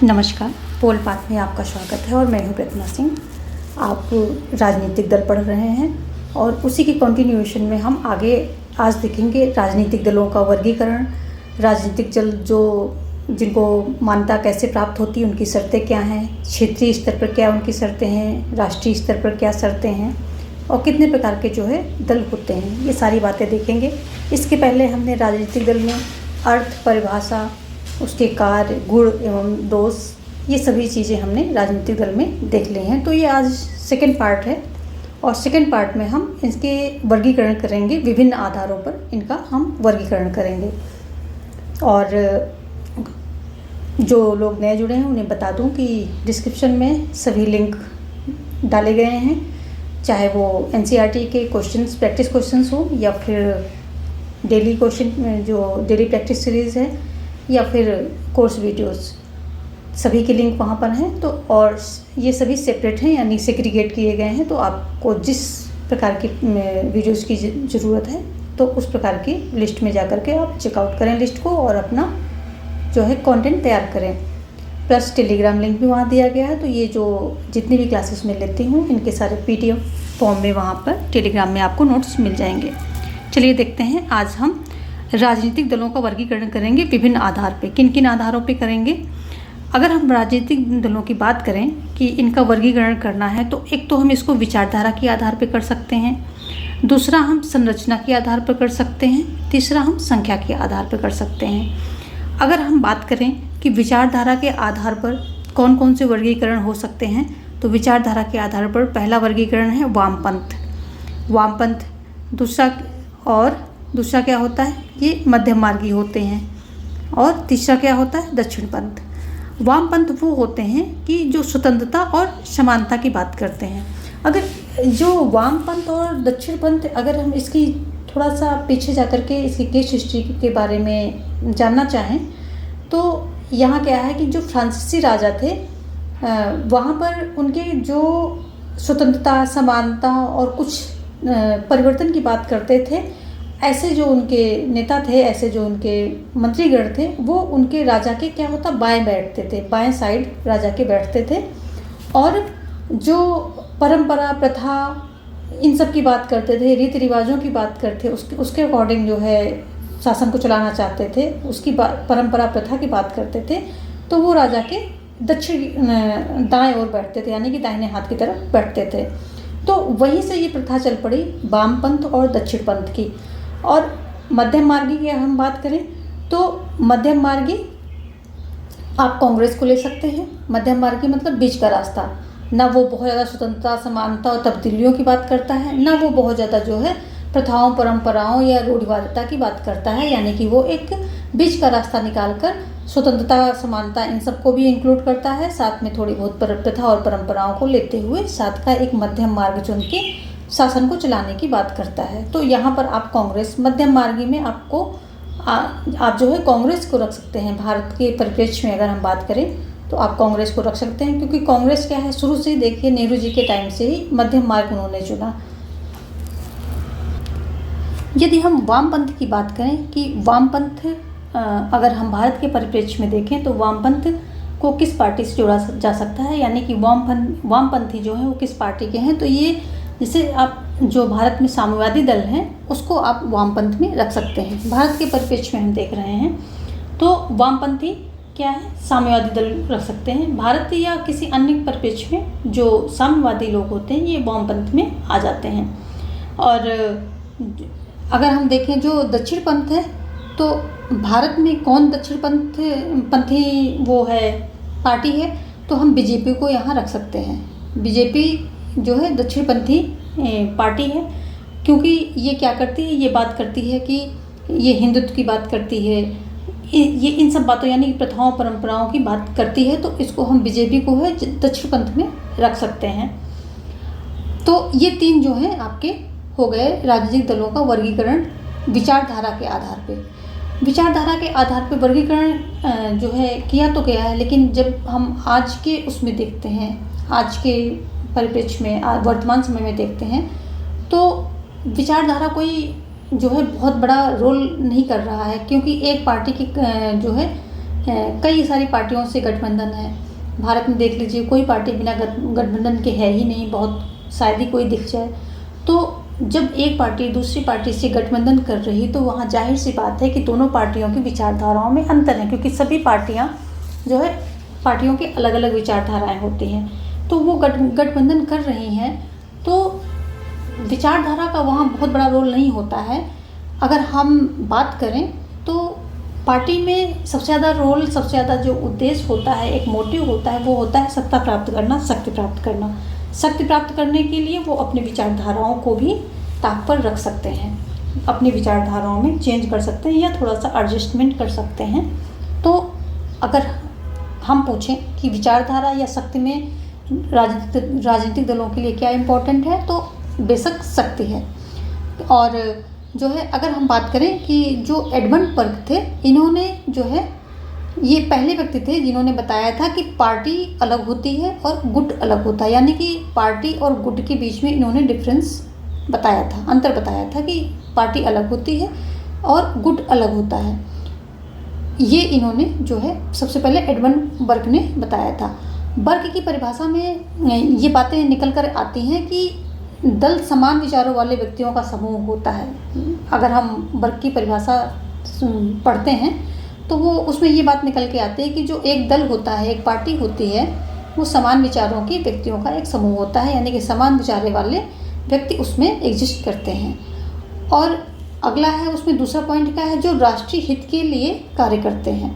नमस्कार, पोल पाठ में आपका स्वागत है और मैं हूँ प्रतिमा सिंह। आप राजनीतिक दल पढ़ रहे हैं और उसी की कंटिन्यूएशन में हम आगे आज देखेंगे राजनीतिक दलों का वर्गीकरण, राजनीतिक दल जिनको मान्यता कैसे प्राप्त होती है, उनकी शर्तें क्या हैं, क्षेत्रीय स्तर पर क्या उनकी शर्तें हैं, राष्ट्रीय स्तर पर क्या शर्तें हैं और कितने प्रकार के दल होते हैं, ये सारी बातें देखेंगे। इसके पहले हमने राजनीतिक दल में अर्थ, परिभाषा, उसके कार्य, गुण एवं दोष, ये सभी चीज़ें हमने राजनीतिक दल में देख ली हैं। तो ये आज सेकंड पार्ट है और सेकंड पार्ट में हम इसके वर्गीकरण करेंगे, विभिन्न आधारों पर इनका हम वर्गीकरण करेंगे। और जो लोग नए जुड़े हैं उन्हें बता दूं कि डिस्क्रिप्शन में सभी लिंक डाले गए हैं, चाहे वो एनसीईआरटी के क्वेश्चंस, प्रैक्टिस क्वेश्चंस हो या फिर डेली क्वेश्चन जो डेली प्रैक्टिस सीरीज़ है या फिर कोर्स वीडियोस, सभी के लिंक वहाँ पर हैं। तो और ये सभी सेपरेट हैं यानी सेग्रीगेट किए गए हैं, तो आपको जिस प्रकार की वीडियोस की ज़रूरत है तो उस प्रकार की लिस्ट में जा कर के आप चेकआउट करें लिस्ट को और अपना कंटेंट तैयार करें। प्लस टेलीग्राम लिंक भी वहाँ दिया गया है, तो ये जो जितनी भी क्लासेस मैं लेती हूँ इनके सारे PDF फॉर्म में वहाँ पर टेलीग्राम में आपको नोट्स मिल जाएंगे। चलिए देखते हैं, आज हम राजनीतिक दलों का वर्गीकरण करेंगे विभिन्न आधार पे। किन किन आधारों पे करेंगे? अगर हम राजनीतिक दलों की बात करें कि इनका वर्गीकरण करना है, तो एक तो हम इसको विचारधारा के आधार पे कर सकते हैं, दूसरा हम संरचना के आधार पर कर सकते हैं, तीसरा हम संख्या के आधार पर कर सकते हैं। अगर हम बात करें कि विचारधारा के आधार पर कौन कौन से वर्गीकरण हो सकते हैं, तो विचारधारा के आधार पर पहला वर्गीकरण है वामपंथ। दूसरा क्या होता है, ये मध्यम मार्गी होते हैं। और तीसरा क्या होता है, दक्षिणपंथ। वामपंथ वो होते हैं कि जो स्वतंत्रता और समानता की बात करते हैं। अगर जो वामपंथ और दक्षिणपंथ, अगर हम इसकी थोड़ा सा पीछे जा कर के इसकी केस हिस्ट्री के बारे में जानना चाहें, तो यहाँ क्या है कि जो फ्रांसीसी राजा थे वहाँ पर उनके जो स्वतंत्रता, समानता और कुछ परिवर्तन की बात करते थे, ऐसे जो उनके नेता थे, ऐसे जो उनके मंत्रीगण थे, वो उनके राजा के क्या होता बाएं बैठते थे, बाएं साइड राजा के बैठते थे। और जो परंपरा, प्रथा, इन सब की बात करते थे, रीति रिवाजों की बात करते, उसके अकॉर्डिंग शासन को चलाना चाहते थे, उसकी परंपरा, प्रथा की बात करते थे, तो वो राजा के दाएं ओर बैठते थे, यानी कि दाहिने हाथ की तरफ बैठते थे। तो वहीं से ये प्रथा चल पड़ी वामपंथ और दक्षिणपंथ की। और मध्यम मार्गी की हम बात करें तो मध्यम मार्गी आप कांग्रेस को ले सकते हैं। मध्यम मार्गी मतलब बीच का रास्ता, ना वो बहुत ज़्यादा स्वतंत्रता, समानता और तब्दीलियों की बात करता है, ना वो बहुत ज़्यादा प्रथाओं, परंपराओं या रूढ़िवादिता की बात करता है, यानी कि वो एक बीच का रास्ता निकालकर स्वतंत्रता, समानता इन सबको भी इंक्लूड करता है, साथ में थोड़ी बहुत प्रथा और परंपराओं को लेते हुए साथ का एक मध्यम मार्ग चुन के शासन को चलाने की बात करता है। तो यहाँ पर आप कांग्रेस, मध्यम मार्गी में आपको आप कांग्रेस को रख सकते हैं। भारत के परिप्रेक्ष्य में अगर हम बात करें तो आप कांग्रेस को रख सकते हैं, क्योंकि कांग्रेस क्या है, शुरू से ही देखिए नेहरू जी के टाइम से ही मध्यम मार्ग उन्होंने चुना। यदि हम वामपंथ की बात करें कि वामपंथ अगर हम भारत के परिप्रेक्ष्य में देखें तो वामपंथ को किस पार्टी से जोड़ा जा सकता है, यानी कि वामपंथी वो किस पार्टी के हैं, तो ये जैसे आप जो भारत में साम्यवादी दल हैं उसको आप वामपंथ में रख सकते हैं। भारत के परिप्रेक्ष्य में हम देख रहे हैं तो वामपंथी क्या है, साम्यवादी दल रख सकते हैं। भारत या किसी अन्य परिप्रेक्ष्य में जो साम्यवादी लोग होते हैं ये वामपंथ में आ जाते हैं। और अगर हम देखें जो दक्षिणपंथ है, तो भारत में कौन दक्षिणपंथी पार्टी है, तो हम बीजेपी को यहाँ रख सकते हैं। बीजेपी दक्षिणपंथी पार्टी है, क्योंकि ये क्या करती है, ये बात करती है कि ये हिंदुत्व की बात करती है, ये इन सब बातों यानी प्रथाओं, परंपराओं की बात करती है, तो इसको हम बीजेपी को दक्षिणपंथ में रख सकते हैं। तो ये तीन आपके हो गए राजनीतिक दलों का वर्गीकरण विचारधारा के आधार पे। विचारधारा के आधार पे वर्गीकरण किया तो गया है, लेकिन जब हम आज के उसमें देखते हैं, आज के परिप्रेक्ष्य में, वर्तमान समय में देखते हैं, तो विचारधारा कोई बहुत बड़ा रोल नहीं कर रहा है, क्योंकि एक पार्टी की कई सारी पार्टियों से गठबंधन है। भारत में देख लीजिए, कोई पार्टी बिना गठबंधन के है ही नहीं, बहुत शायद ही कोई दिख जाए। तो जब एक पार्टी दूसरी पार्टी से गठबंधन कर रही, तो वहाँ जाहिर सी बात है कि दोनों पार्टियों की विचारधाराओं में अंतर है, क्योंकि सभी पार्टियाँ जो है, पार्टियों की अलग अलग विचारधाराएं होती हैं। तो वो गठबंधन कर रही हैं, तो विचारधारा का वहाँ बहुत बड़ा रोल नहीं होता है। अगर हम बात करें तो पार्टी में सबसे ज़्यादा रोल, सबसे ज़्यादा जो उद्देश्य होता है, एक मोटिव होता है, वो होता है सत्ता प्राप्त करना, शक्ति प्राप्त करना। शक्ति प्राप्त करने के लिए वो अपनी विचारधाराओं को भी ताक पर रख सकते हैं, अपनी विचारधाराओं में चेंज कर सकते हैं या थोड़ा सा एडजस्टमेंट कर सकते हैं। तो अगर हम पूछें कि विचारधारा या शक्ति में राजनीतिक दलों के लिए क्या इम्पोर्टेंट है, तो बेशक शक्ति है। और जो है, अगर हम बात करें कि जो एडमंड बर्क थे, इन्होंने जो है, ये पहले व्यक्ति थे जिन्होंने बताया था कि पार्टी अलग होती है और गुट अलग होता है, यानी कि पार्टी और गुट के बीच में इन्होंने डिफरेंस बताया था, अंतर बताया था कि पार्टी अलग होती है और गुट अलग होता है। ये इन्होंने जो है सबसे पहले एडमंड बर्क ने बताया था। बर्क की परिभाषा में ये बातें निकल कर आती हैं कि दल समान विचारों वाले व्यक्तियों का समूह होता है। अगर हम बर्क की परिभाषा पढ़ते हैं तो वो उसमें ये बात निकल के आती है कि जो एक दल होता है, एक पार्टी होती है, वो समान विचारों के व्यक्तियों का एक समूह होता है, यानी कि समान विचारे वाले व्यक्ति उसमें एग्जिस्ट करते हैं। और अगला है, उसमें दूसरा पॉइंट क्या है, जो राष्ट्रीय हित के लिए कार्य करते हैं।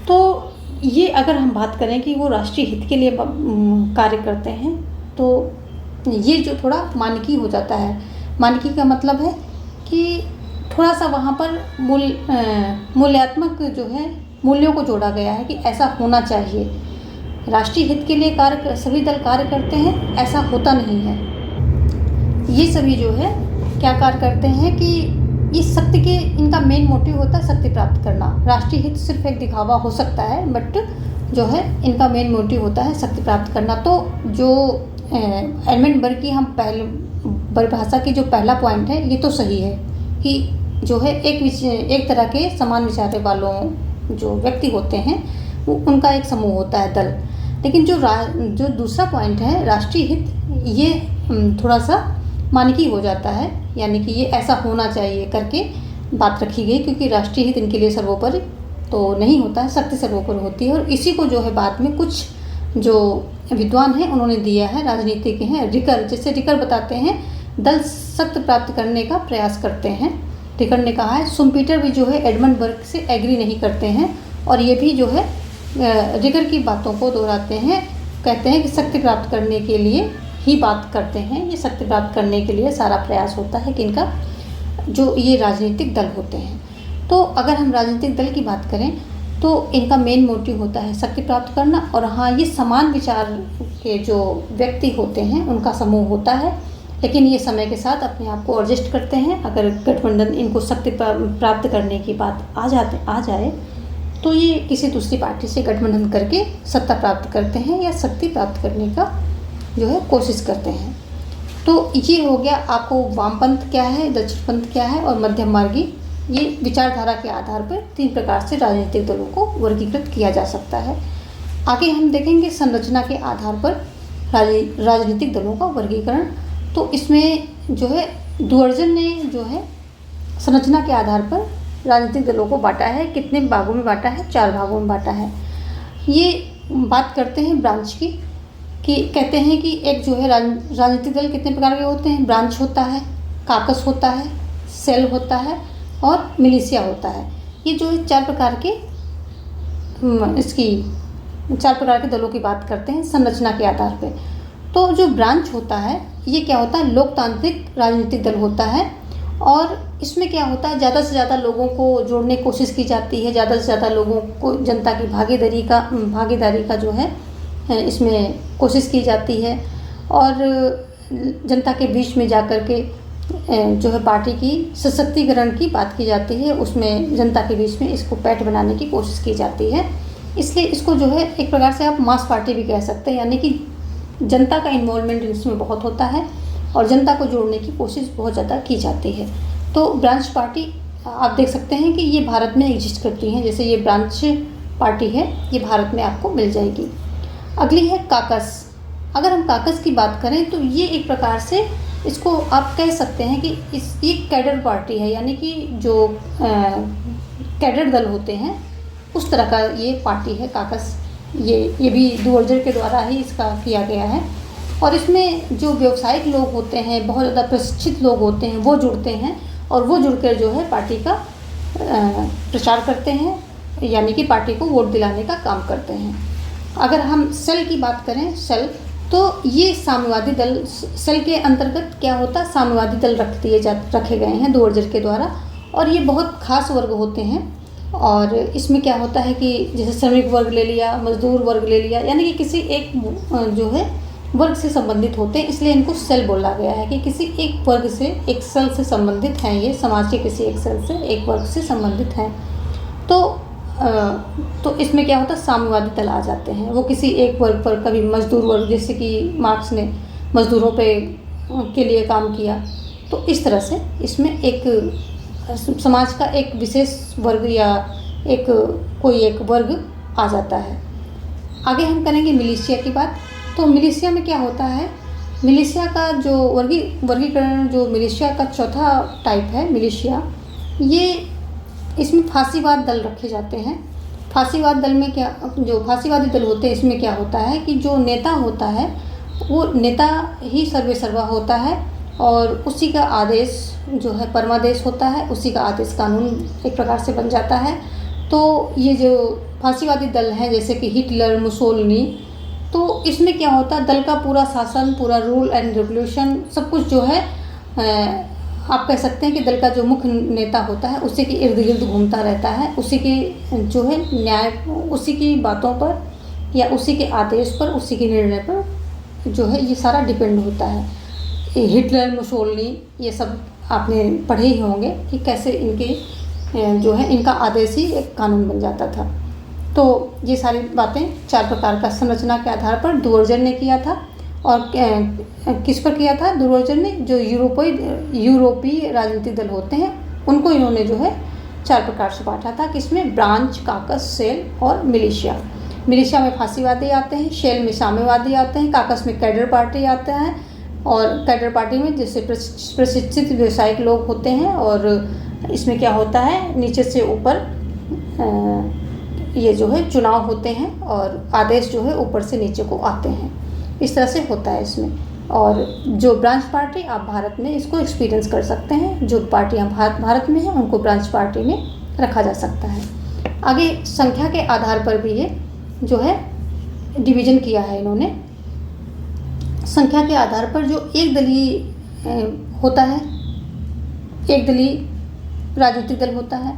तो ये अगर हम बात करें कि वो राष्ट्रीय हित के लिए कार्य करते हैं, तो ये जो थोड़ा मानकी हो जाता है। मानकी का मतलब है कि थोड़ा सा वहाँ पर मूल्यात्मक जो है, मूल्यों को जोड़ा गया है कि ऐसा होना चाहिए। राष्ट्रीय हित के लिए कार्य सभी दल कार्य करते हैं, ऐसा होता नहीं है। ये सभी जो है क्या कार्य करते हैं कि इस शक्ति के, इनका मेन मोटिव होता है शक्ति प्राप्त करना। राष्ट्रीय हित सिर्फ एक दिखावा हो सकता है, बट जो है इनका मेन मोटिव होता है शक्ति प्राप्त करना। तो जो एडमंड बर्क की हम पहले परिभाषा की जो पहला पॉइंट है, ये तो सही है कि जो है एक तरह के समान विचार वालों जो व्यक्ति होते हैं, वो उनका एक समूह होता है दल। लेकिन जो दूसरा पॉइंट है राष्ट्रीय हित, ये थोड़ा सा मानकी हो जाता है, यानी कि ये ऐसा होना चाहिए करके बात रखी गई, क्योंकि राष्ट्रीय हित इनके लिए सर्वोपरि तो नहीं होता है, शक्ति सर्वोपरि होती है। और इसी को जो है बाद में कुछ जो विद्वान हैं उन्होंने दिया है, राजनीति के हैं, रिकर, जैसे रिकर बताते हैं दल शक्ति प्राप्त करने का प्रयास करते हैं। रिकर ने कहा है, शुम्पीटर भी जो है एडमंड बर्क से एग्री नहीं करते हैं, और ये भी जो है रिकर की बातों को दोहराते हैं, कहते हैं कि शक्ति प्राप्त करने के लिए ही बात करते हैं, ये शक्ति प्राप्त करने के लिए सारा प्रयास होता है कि इनका जो ये राजनीतिक दल होते हैं। तो अगर हम राजनीतिक दल की बात करें तो इनका मेन मोटिव होता है शक्ति प्राप्त करना, और हाँ, ये समान विचार के जो व्यक्ति होते हैं उनका समूह होता है। लेकिन ये समय के साथ अपने आप को एडजस्ट करते हैं। अगर गठबंधन इनको शक्ति प्राप्त करने की बात आ जाए तो ये किसी दूसरी पार्टी से गठबंधन करके सत्ता प्राप्त करते हैं या शक्ति प्राप्त करने का जो है कोशिश करते हैं। तो ये हो गया आपको वामपंथ क्या है, दक्षिणपंथ क्या है और मध्यम मार्गी। ये विचारधारा के आधार पर 3 प्रकार से राजनीतिक दलों को वर्गीकृत किया जा सकता है। आगे हम देखेंगे संरचना के आधार पर राजनीतिक दलों का वर्गीकरण। तो इसमें जो है डुअर्जन ने जो है संरचना के आधार पर राजनीतिक दलों को बांटा है। कितने भागों में बांटा है? 4 भागों में बांटा है। ये बात करते हैं ब्रांच की, कि कहते हैं कि एक जो है राजनीतिक दल कितने प्रकार के होते हैं। ब्रांच होता है, काकस होता है, सेल होता है और मिलिशिया होता है। ये जो है 4 प्रकार के 4 प्रकार के दलों की बात करते हैं संरचना के आधार पे। तो जो ब्रांच होता है ये क्या होता है? लोकतांत्रिक राजनीतिक दल होता है, और इसमें क्या होता है, ज़्यादा से ज़्यादा लोगों को जोड़ने की कोशिश की जाती है, ज़्यादा से ज़्यादा लोगों को जनता की भागीदारी का जो है इसमें कोशिश की जाती है, और जनता के बीच में जाकर के जो है पार्टी की सशक्तिकरण की बात की जाती है। उसमें जनता के बीच में इसको पैठ बनाने की कोशिश की जाती है। इसलिए इसको जो है एक प्रकार से आप मास पार्टी भी कह सकते हैं, यानी कि जनता का इन्वॉल्वमेंट इसमें बहुत होता है और जनता को जोड़ने की कोशिश बहुत ज़्यादा की जाती है। तो ब्रांच पार्टी आप देख सकते हैं कि ये भारत में एग्जिस्ट करती हैं। जैसे ये ब्रांच पार्टी है ये भारत में आपको मिल जाएगी। अगली है काकस। अगर हम काकस की बात करें तो ये एक प्रकार से इसको आप कह सकते हैं कि ये कैडर पार्टी है, यानी कि जो कैडर दल होते हैं उस तरह का ये पार्टी है काकस। ये भी डुवर्जर के द्वारा ही इसका किया गया है। और इसमें जो व्यावसायिक लोग होते हैं, बहुत ज़्यादा प्रशिक्षित लोग होते हैं, वो जुड़ते हैं और वो जुड़कर जो है पार्टी का प्रचार करते हैं, यानी कि पार्टी को वोट दिलाने का काम करते हैं। अगर हम सेल की बात करें, सेल, तो ये साम्यवादी दल, सेल के अंतर्गत क्या होता है, साम्यवादी दल रखे गए हैं डुवर्जर के द्वारा। और ये बहुत खास वर्ग होते हैं और इसमें क्या होता है कि जैसे श्रमिक वर्ग ले लिया, मजदूर वर्ग ले लिया, यानी कि किसी एक जो है वर्ग से संबंधित होते हैं, इसलिए इनको सेल बोला गया है कि किसी एक वर्ग से, एक सेल से संबंधित हैं, ये समाज के किसी एक सेल से, एक वर्ग से संबंधित हैं। तो इसमें क्या होता है, साम्यवादी दल आ जाते हैं। वो किसी एक वर्ग पर, कभी मजदूर वर्ग, जैसे कि मार्क्स ने मजदूरों के लिए काम किया, तो इस तरह से इसमें एक समाज का एक विशेष वर्ग या कोई एक वर्ग आ जाता है। आगे हम करेंगे मिलिशिया की बात। तो मिलिशिया में क्या होता है, मिलिशिया का जो वर्गीकरण, जो मिलिशिया का चौथा टाइप है मिलिशिया, ये इसमें फांसीवाद दल रखे जाते हैं। फांसीवाद दल में क्या, जो फांसीवादी दल होते हैं, इसमें क्या होता है कि जो नेता होता है वो नेता ही सर्वे सर्वा होता है और उसी का आदेश जो है परमादेश होता है, उसी का आदेश कानून एक प्रकार से बन जाता है। तो ये जो फांसीवादी दल हैं जैसे कि हिटलर, मुसोलिनी, तो इसमें क्या होता है, दल का पूरा शासन, पूरा रूल एंड रेगुलेशन, सब कुछ जो है आप कह सकते हैं कि दल का जो मुख्य नेता होता है उसी के इर्द गिर्द घूमता रहता है, उसी की जो है न्याय, उसी की बातों पर या उसी के आदेश पर, उसी के निर्णय पर जो है ये सारा डिपेंड होता है। हिटलर, मुसोलिनी, ये सब आपने पढ़े ही होंगे कि कैसे इनके जो है इनका आदेश ही एक कानून बन जाता था। तो ये सारी बातें 4 प्रकार का संरचना के आधार पर डुवर्जर ने किया था। और किस पर किया था डुवर्जर ने, जो यूरोपीय राजनीतिक दल होते हैं उनको इन्होंने जो है 4 प्रकार से बांटा था, किसमें, ब्रांच, काकस, सेल और मिलिशिया। मिलिशिया में फांसीवादी आते हैं, सेल में साम्यवादी आते हैं, काकस में कैडर पार्टी आता है और कैडर पार्टी में जैसे प्रशिक्षित व्यावसायिक लोग होते हैं। और इसमें क्या होता है, नीचे से ऊपर ये जो है चुनाव होते हैं और आदेश जो है ऊपर से नीचे को आते हैं, इस तरह से होता है इसमें। और जो ब्रांच पार्टी, आप भारत में इसको एक्सपीरियंस कर सकते हैं, जो पार्टियां भारत में हैं उनको ब्रांच पार्टी में रखा जा सकता है। आगे संख्या के आधार पर भी ये जो है डिवीज़न किया है इन्होंने। संख्या के आधार पर जो एक दलीय होता है, एक दलीय राजनीतिक दल होता है,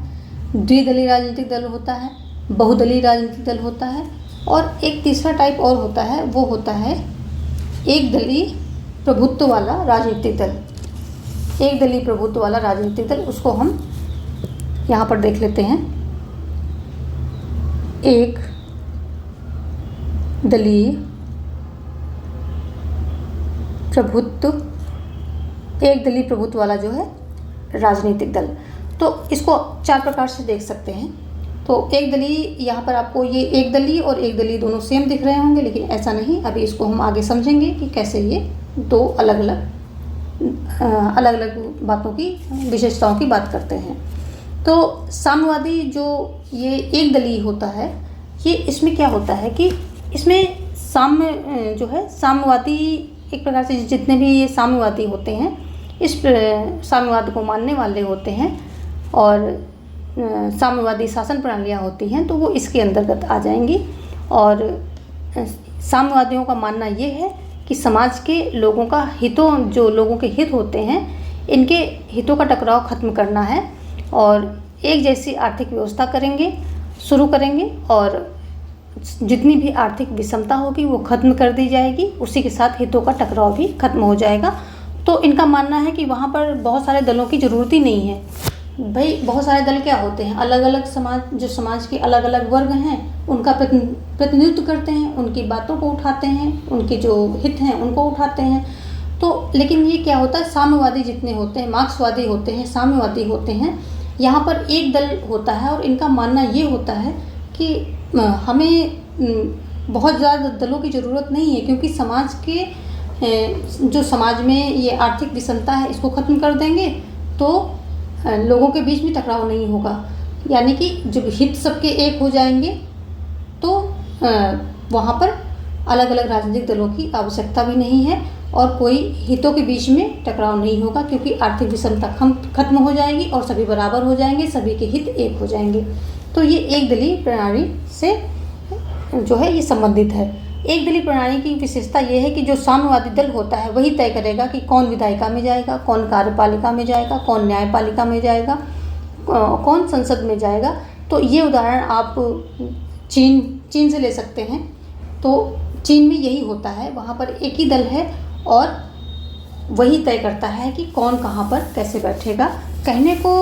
द्विदलीय राजनीतिक दल होता है, बहुदलीय राजनीतिक दल होता है और एक तीसरा टाइप और होता है, वो होता है एक दलीय प्रभुत्व वाला राजनीतिक दल। एक दलीय प्रभुत्व वाला राजनीतिक दल, उसको हम यहाँ पर देख लेते हैं। एक दलीय प्रभुत्व, एक दलीय प्रभुत्व वाला जो है राजनीतिक दल, तो इसको 4 प्रकार से देख सकते हैं। तो एक दलीय, यहाँ पर आपको ये एक दलीय और एक दलीय दोनों सेम दिख रहे होंगे, लेकिन ऐसा नहीं। अभी इसको हम आगे समझेंगे कि कैसे ये 2 अलग अलग बातों की, विशेषताओं की बात करते हैं। तो साम्यवादी जो ये एक दलीय होता है, ये इसमें क्या होता है कि इसमें साम्य जो है, साम्यवादी एक प्रकार से जितने भी ये साम्यवादी होते हैं इस साम्यवाद को मानने वाले होते हैं और साम्यवादी शासन प्रणालियाँ होती हैं तो वो इसके अंतर्गत आ जाएंगी। और साम्यवादियों का मानना ये है कि समाज के लोगों का हितों, जो लोगों के हित होते हैं, इनके हितों का टकराव खत्म करना है और एक जैसी आर्थिक व्यवस्था शुरू करेंगे और जितनी भी आर्थिक विषमता होगी वो खत्म कर दी जाएगी, उसी के साथ हितों का टकराव भी खत्म हो जाएगा। तो इनका मानना है कि वहाँ पर बहुत सारे दलों की ज़रूरत ही नहीं है। भाई बहुत सारे दल क्या होते हैं, अलग अलग समाज, जो समाज के अलग अलग वर्ग हैं उनका प्रतिनिधित्व करते हैं, उनकी बातों को उठाते हैं, उनके जो हित हैं उनको उठाते हैं। तो लेकिन ये क्या होता है, साम्यवादी जितने होते हैं, मार्क्सवादी होते हैं, साम्यवादी होते हैं, यहाँ पर एक दल होता है और इनका मानना ये होता है कि हमें बहुत ज़्यादा दलों की ज़रूरत नहीं है, क्योंकि समाज के जो समाज में ये आर्थिक विषमता है इसको ख़त्म कर देंगे तो लोगों के बीच में टकराव नहीं होगा। यानी कि जब हित सबके एक हो जाएंगे तो वहाँ पर अलग अलग राजनीतिक दलों की आवश्यकता भी नहीं है और कोई हितों के बीच में टकराव नहीं होगा, क्योंकि आर्थिक विषमता खत्म हो जाएगी और सभी बराबर हो जाएंगे, सभी के हित एक हो जाएंगे। तो ये एक दलीय प्रणाली से जो है ये संबंधित है। एक दलीय प्रणाली की विशेषता ये है कि जो साम्यवादी दल होता है वही तय करेगा कि कौन विधायिका में जाएगा, कौन कार्यपालिका में जाएगा, कौन न्यायपालिका में जाएगा, कौन संसद में जाएगा। तो ये उदाहरण आप चीन से ले सकते हैं। तो चीन में यही होता है, वहाँ पर एक ही दल है और वही तय करता है कि कौन कहाँ पर कैसे बैठेगा। कहने को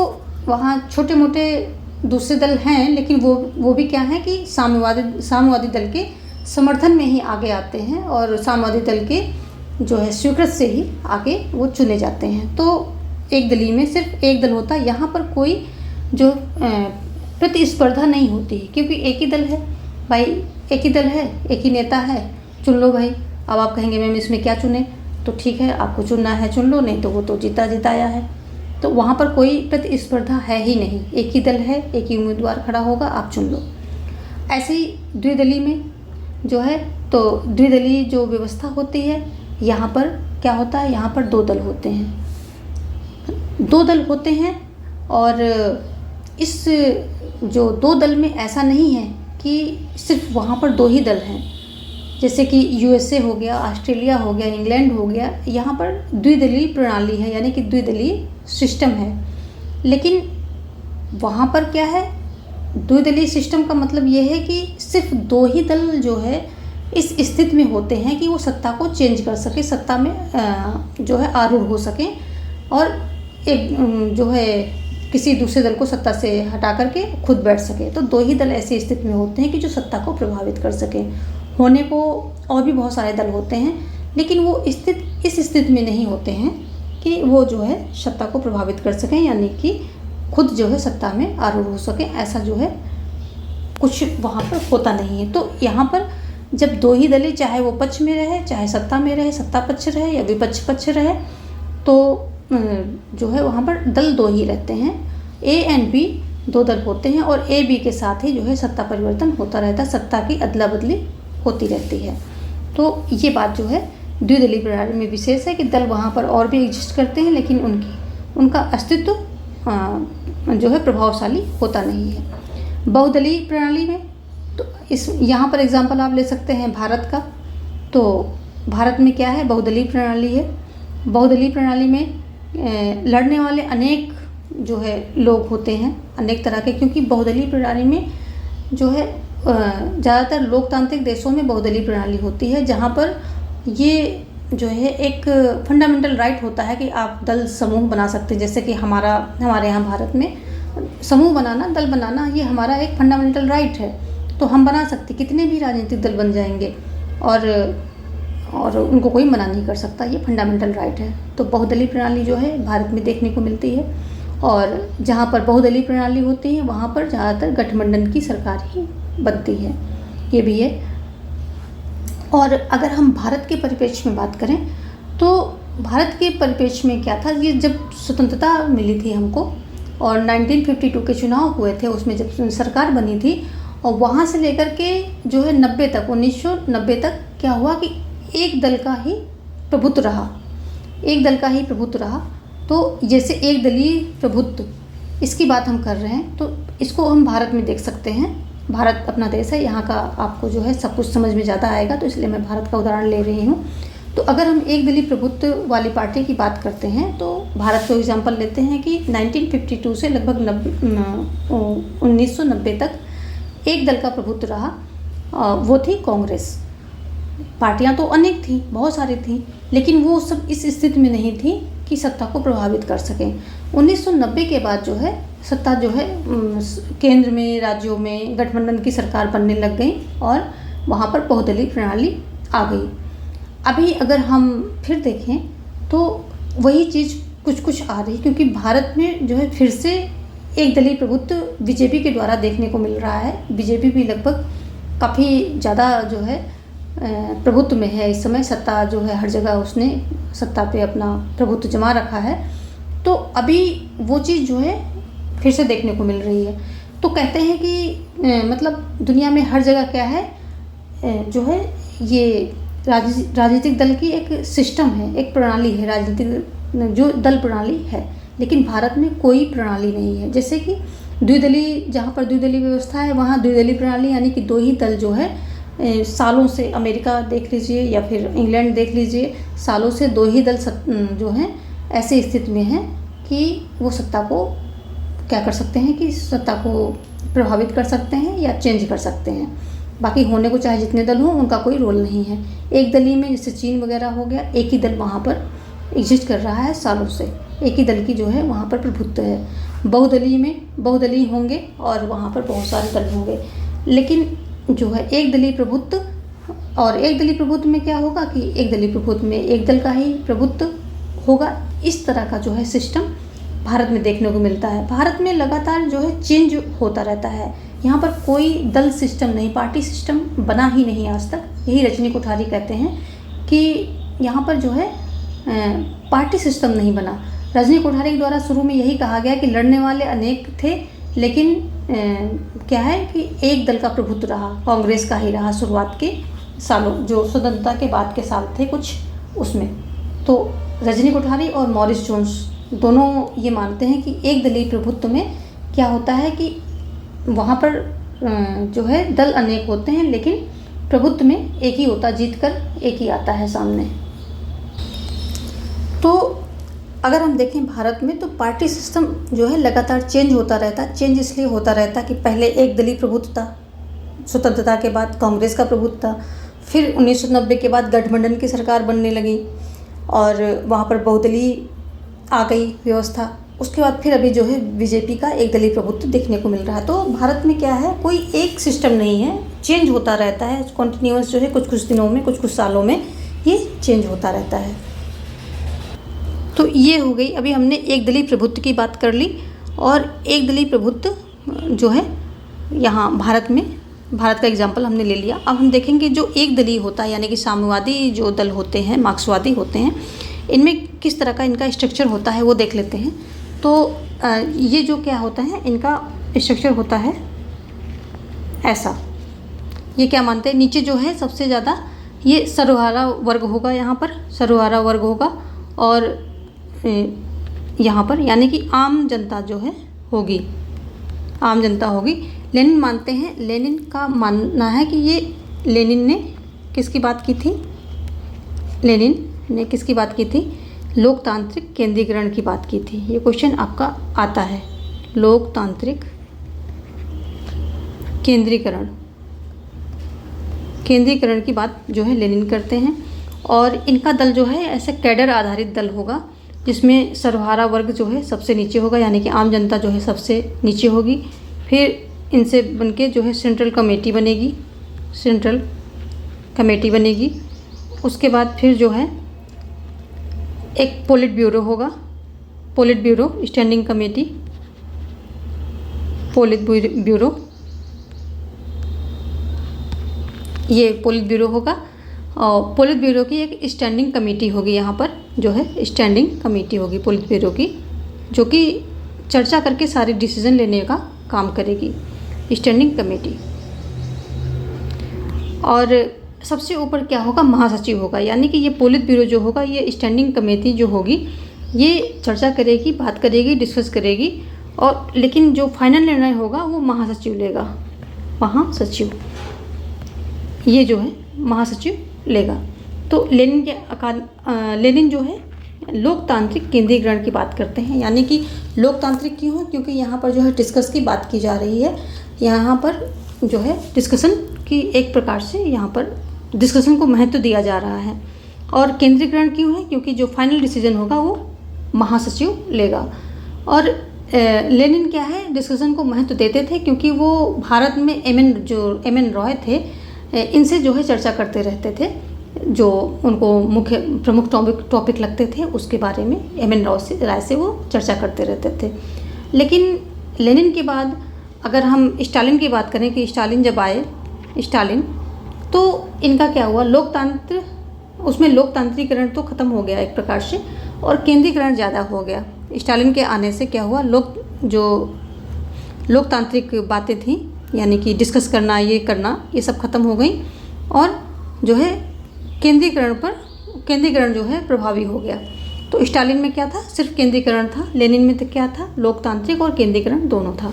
वहाँ छोटे मोटे दूसरे दल हैं, लेकिन वो भी क्या है कि साम्यवादी दल के समर्थन में ही आगे आते हैं और साम्यवादी दल के जो है स्वीकृत से ही आगे वो चुने जाते हैं। तो एक दलीय में सिर्फ एक दल होता है, यहाँ पर कोई जो प्रतिस्पर्धा नहीं होती, क्योंकि एक ही दल है भाई, एक ही दल है, एक ही नेता है, चुन लो भाई। अब आप कहेंगे मैम इसमें क्या चुने, तो ठीक है आपको चुनना है चुन लो, नहीं तो वो तो जीता जिताया है। तो वहाँ पर कोई प्रतिस्पर्धा है ही नहीं, एक ही दल है, एक ही उम्मीदवार खड़ा होगा, आप चुन लो। ऐसे ही द्विदलीय में जो है, तो द्विदलीय जो व्यवस्था होती है यहाँ पर क्या होता है, यहाँ पर दो दल होते हैं और इस जो दो दल में ऐसा नहीं है कि सिर्फ वहाँ पर दो ही दल हैं, जैसे कि यूएसए हो गया, ऑस्ट्रेलिया हो गया, इंग्लैंड हो गया, यहाँ पर द्विदलीय प्रणाली है, यानी कि द्विदलीय सिस्टम है। लेकिन वहाँ पर क्या है, द्विदलीय सिस्टम का मतलब ये है कि सिर्फ दो ही दल जो है इस स्थिति में होते हैं कि वो सत्ता को चेंज कर सके, सत्ता में जो है आरूढ़ हो सकें और एक जो है किसी दूसरे दल को सत्ता से हटा करके खुद बैठ सके। तो दो ही दल ऐसी स्थिति में होते हैं कि जो सत्ता को प्रभावित कर सकें। होने को और भी बहुत सारे दल होते हैं, लेकिन वो इस स्थिति में नहीं होते हैं कि वो जो है सत्ता को प्रभावित कर सकें, यानी कि खुद जो है सत्ता में आरूढ़ हो सके। ऐसा जो है कुछ वहाँ पर होता नहीं है। तो यहाँ पर जब दो ही दलें, चाहे वो पक्ष में रहे, चाहे सत्ता में रहे, सत्ता पक्ष रहे या विपक्ष पक्ष रहे, तो जो है वहाँ पर दल दो ही रहते हैं। ए एंड बी दो दल होते हैं और ए बी के साथ ही जो है सत्ता परिवर्तन होता रहता है, सत्ता की अदला बदली होती रहती है। तो ये बात जो है द्विदलीय प्रणाली में विशेष है कि दल वहाँ पर और भी एग्जिस्ट करते हैं, लेकिन उनका अस्तित्व जो है प्रभावशाली होता नहीं है। बहुदलीय प्रणाली में तो यहाँ पर एग्जांपल आप ले सकते हैं भारत का। तो भारत में क्या है, बहुदलीय प्रणाली है। बहुदलीय प्रणाली में लड़ने वाले अनेक जो है लोग होते हैं, अनेक तरह के, क्योंकि बहुदलीय प्रणाली में जो है ज़्यादातर लोकतांत्रिक देशों में बहुदलीय प्रणाली होती है, जहाँ पर ये जो है एक फंडामेंटल राइट होता है कि आप दल समूह बना सकते हैं। जैसे कि हमारे यहाँ भारत में समूह बनाना, दल बनाना, ये हमारा एक फंडामेंटल राइट है। तो हम बना सकते, कितने भी राजनीतिक दल बन जाएंगे और उनको कोई मना नहीं कर सकता, ये फंडामेंटल राइट है। तो बहुदलीय प्रणाली जो है भारत में देखने को मिलती है और जहाँ पर बहुदलीय प्रणाली होती है वहाँ पर ज़्यादातर गठबंधन की सरकार ही बनती है, ये भी है। और अगर हम भारत के परिप्रेक्ष्य में बात करें तो भारत के परिप्रेक्ष्य में क्या था, ये जब स्वतंत्रता मिली थी हमको और 1952 के चुनाव हुए थे, उसमें जब सरकार बनी थी और वहाँ से लेकर के जो है 1990 तक क्या हुआ कि एक दल का ही प्रभुत्व रहा। तो जैसे एक दलीय प्रभुत्व, इसकी बात हम कर रहे हैं, तो इसको हम भारत में देख सकते हैं। भारत अपना देश है, यहाँ का आपको जो है सब कुछ समझ में ज़्यादा आएगा, तो इसलिए मैं भारत का उदाहरण ले रही हूँ। तो अगर हम एक दलीय प्रभुत्व वाली पार्टी की बात करते हैं तो भारत को एग्जांपल लेते हैं कि 1952 से लगभग 1990 तक एक दल का प्रभुत्व रहा, वो थी कांग्रेस। पार्टियां तो अनेक थी, बहुत सारी थी, लेकिन वो सब इस स्थिति में नहीं थी कि सत्ता को प्रभावित कर सकें। 1990 के बाद जो है सत्ता जो है केंद्र में, राज्यों में गठबंधन की सरकार बनने लग गई और वहाँ पर बहुदलीय प्रणाली आ गई। अभी अगर हम फिर देखें तो वही चीज़ कुछ आ रही, क्योंकि भारत में जो है फिर से एक दलीय प्रभुत्व बीजेपी के द्वारा देखने को मिल रहा है। बीजेपी भी लगभग काफ़ी ज़्यादा जो है प्रभुत्व में है इस समय। सत्ता जो है हर जगह उसने सत्ता पे अपना प्रभुत्व जमा रखा है। तो अभी वो चीज़ जो है फिर से देखने को मिल रही है। तो कहते हैं कि मतलब दुनिया में हर जगह क्या है जो है ये राजनीतिक दल की एक सिस्टम है, एक प्रणाली है, राजनीतिक जो दल प्रणाली है। लेकिन भारत में कोई प्रणाली नहीं है। जैसे कि द्विदलीय, जहाँ पर द्विदलीय व्यवस्था है वहाँ द्विदलीय प्रणाली, यानी कि दो ही दल जो है सालों से, अमेरिका देख लीजिए या फिर इंग्लैंड देख लीजिए, सालों से दो ही दल जो हैं ऐसी स्थिति में हैं कि वो सत्ता को क्या कर सकते हैं कि सत्ता को प्रभावित कर सकते हैं या चेंज कर सकते हैं। बाकी होने को चाहे जितने दल हों उनका कोई रोल नहीं है। एक दलीय में जैसे चीन वगैरह हो गया, एक ही दल वहाँ पर एग्जिस्ट कर रहा है सालों से, एक ही दल की जो है वहाँ पर प्रभुत्व है। बहुदलीय में बहुदलीय होंगे और वहाँ पर बहुत सारे दल होंगे। लेकिन जो है एक दलीय प्रभुत्व, और एक दलीय प्रभुत्व में क्या होगा कि एक दलीय प्रभुत्व में एक दल का ही प्रभुत्व होगा। इस तरह का जो है सिस्टम भारत में देखने को मिलता है। भारत में लगातार जो है चेंज होता रहता है। यहाँ पर कोई दल सिस्टम नहीं, पार्टी सिस्टम बना ही नहीं आज तक। यही रजनी कोठारी कहते हैं कि यहाँ पर जो है पार्टी सिस्टम नहीं बना। रजनी कोठारी के द्वारा शुरू में यही कहा गया कि लड़ने वाले अनेक थे, लेकिन क्या है कि एक दल का प्रभुत्व रहा, कांग्रेस का ही रहा शुरुआत के सालों, जो स्वतंत्रता के बाद के साल थे कुछ उसमें। तो रजनी कोठारी और मॉरिस जोन्स दोनों ये मानते हैं कि एक दलीय प्रभुत्व में क्या होता है कि वहाँ पर जो है दल अनेक होते हैं, लेकिन प्रभुत्व में एक ही होता, जीत कर एक ही आता है सामने। तो अगर हम देखें भारत में तो पार्टी सिस्टम जो है लगातार चेंज होता रहता है। चेंज इसलिए होता रहता है कि पहले एक दलीय प्रभुत्व था, स्वतंत्रता के बाद कांग्रेस का प्रभुत्व था, फिर 1990 के बाद गठबंधन की सरकार बनने लगी और वहाँ पर बहुदलीय आ गई व्यवस्था। उसके बाद फिर अभी जो है बीजेपी का एक दलीय प्रभुत्व देखने को मिल रहा है। तो भारत में क्या है, कोई एक सिस्टम नहीं है, चेंज होता रहता है कॉन्टिन्यूअस जो है, कुछ कुछ दिनों में, कुछ कुछ सालों में ये चेंज होता रहता है। तो ये हो गई, अभी हमने एक दलीय प्रभुत्व की बात कर ली। और एक दलीय प्रभुत्व जो है यहाँ भारत में, भारत का एग्जाम्पल हमने ले लिया। अब हम देखेंगे जो एक दलीय होता है, यानी कि साम्यवादी जो दल होते हैं, मार्क्सवादी होते हैं, इनमें किस तरह का इनका स्ट्रक्चर होता है वो देख लेते हैं। तो ये जो क्या होता है, इनका स्ट्रक्चर होता है ऐसा। ये क्या मानते हैं, नीचे जो है सबसे ज़्यादा ये सर्वहारा वर्ग होगा, यहाँ पर सर्वहारा वर्ग होगा, और यहाँ पर यानी कि आम जनता जो है होगी, आम जनता होगी। लेनिन मानते हैं, लेनिन का मानना है कि ये लेनिन ने किसकी बात की थी, लेनिन ने किसकी बात की थी, लोकतांत्रिक केंद्रीकरण की बात की थी। ये क्वेश्चन आपका आता है, लोकतांत्रिक केंद्रीकरण की बात जो है लेनिन करते हैं। और इनका दल जो है ऐसे कैडर आधारित दल होगा, जिसमें सर्वहारा वर्ग जो है सबसे नीचे होगा, यानी कि आम जनता जो है सबसे नीचे होगी। फिर इनसे बनके जो है सेंट्रल कमेटी बनेगी। उसके बाद फिर जो है एक पोलिट ब्यूरो होगा, पोलिट ब्यूरो, स्टैंडिंग कमेटी, पोलिट ब्यूरो, ये पोलिट ब्यूरो होगा। और पोलिट ब्यूरो की एक स्टैंडिंग कमेटी होगी, यहाँ पर जो है स्टैंडिंग कमेटी होगी पोलिट ब्यूरो की, जो कि चर्चा करके सारे डिसीजन लेने का काम करेगी, स्टैंडिंग कमेटी। और सबसे ऊपर क्या होगा, महासचिव होगा, यानी कि ये पोलिट ब्यूरो जो होगा, ये स्टैंडिंग कमेटी जो होगी, ये चर्चा करेगी, बात करेगी, डिस्कस करेगी, और लेकिन जो फाइनल निर्णय होगा वो महासचिव लेगा, महासचिव, ये जो है महासचिव लेगा। तो लेनिन जो है लोकतांत्रिक केंद्रीकरण की बात करते हैं, यानी कि लोकतांत्रिक क्यों है, क्योंकि यहाँ पर जो है डिस्कस की बात की जा रही है, यहाँ पर जो है डिस्कशन की एक प्रकार से यहाँ पर डिस्कशन को महत्व दिया जा रहा है। और केंद्रीकरण क्यों है, क्योंकि जो फाइनल डिसीजन होगा वो महासचिव लेगा। और लेनिन क्या है, डिस्कशन को महत्व देते थे, क्योंकि वो भारत में एम एन रॉय थे, इनसे जो है चर्चा करते रहते थे, जो उनको प्रमुख टॉपिक लगते थे उसके बारे में एम एन राय से वो चर्चा करते रहते थे। लेकिन लेनिन के बाद अगर हम स्टालिन की बात करें कि स्टालिन जब आए, स्टालिन, तो इनका क्या हुआ, लोकतंत्र, उसमें लोकतांत्रिकरण तो ख़त्म हो गया एक प्रकार से और केंद्रीकरण ज़्यादा हो गया। स्टालिन के आने से क्या हुआ, जो लोकतांत्रिक बातें थी, यानी कि डिस्कस करना, ये करना, ये सब खत्म हो गई और जो है केंद्रीकरण जो है प्रभावी हो गया। तो स्टालिन में क्या था, सिर्फ केंद्रीकरण था, लेनिन में तो क्या था, लोकतांत्रिक और केंद्रीकरण दोनों था।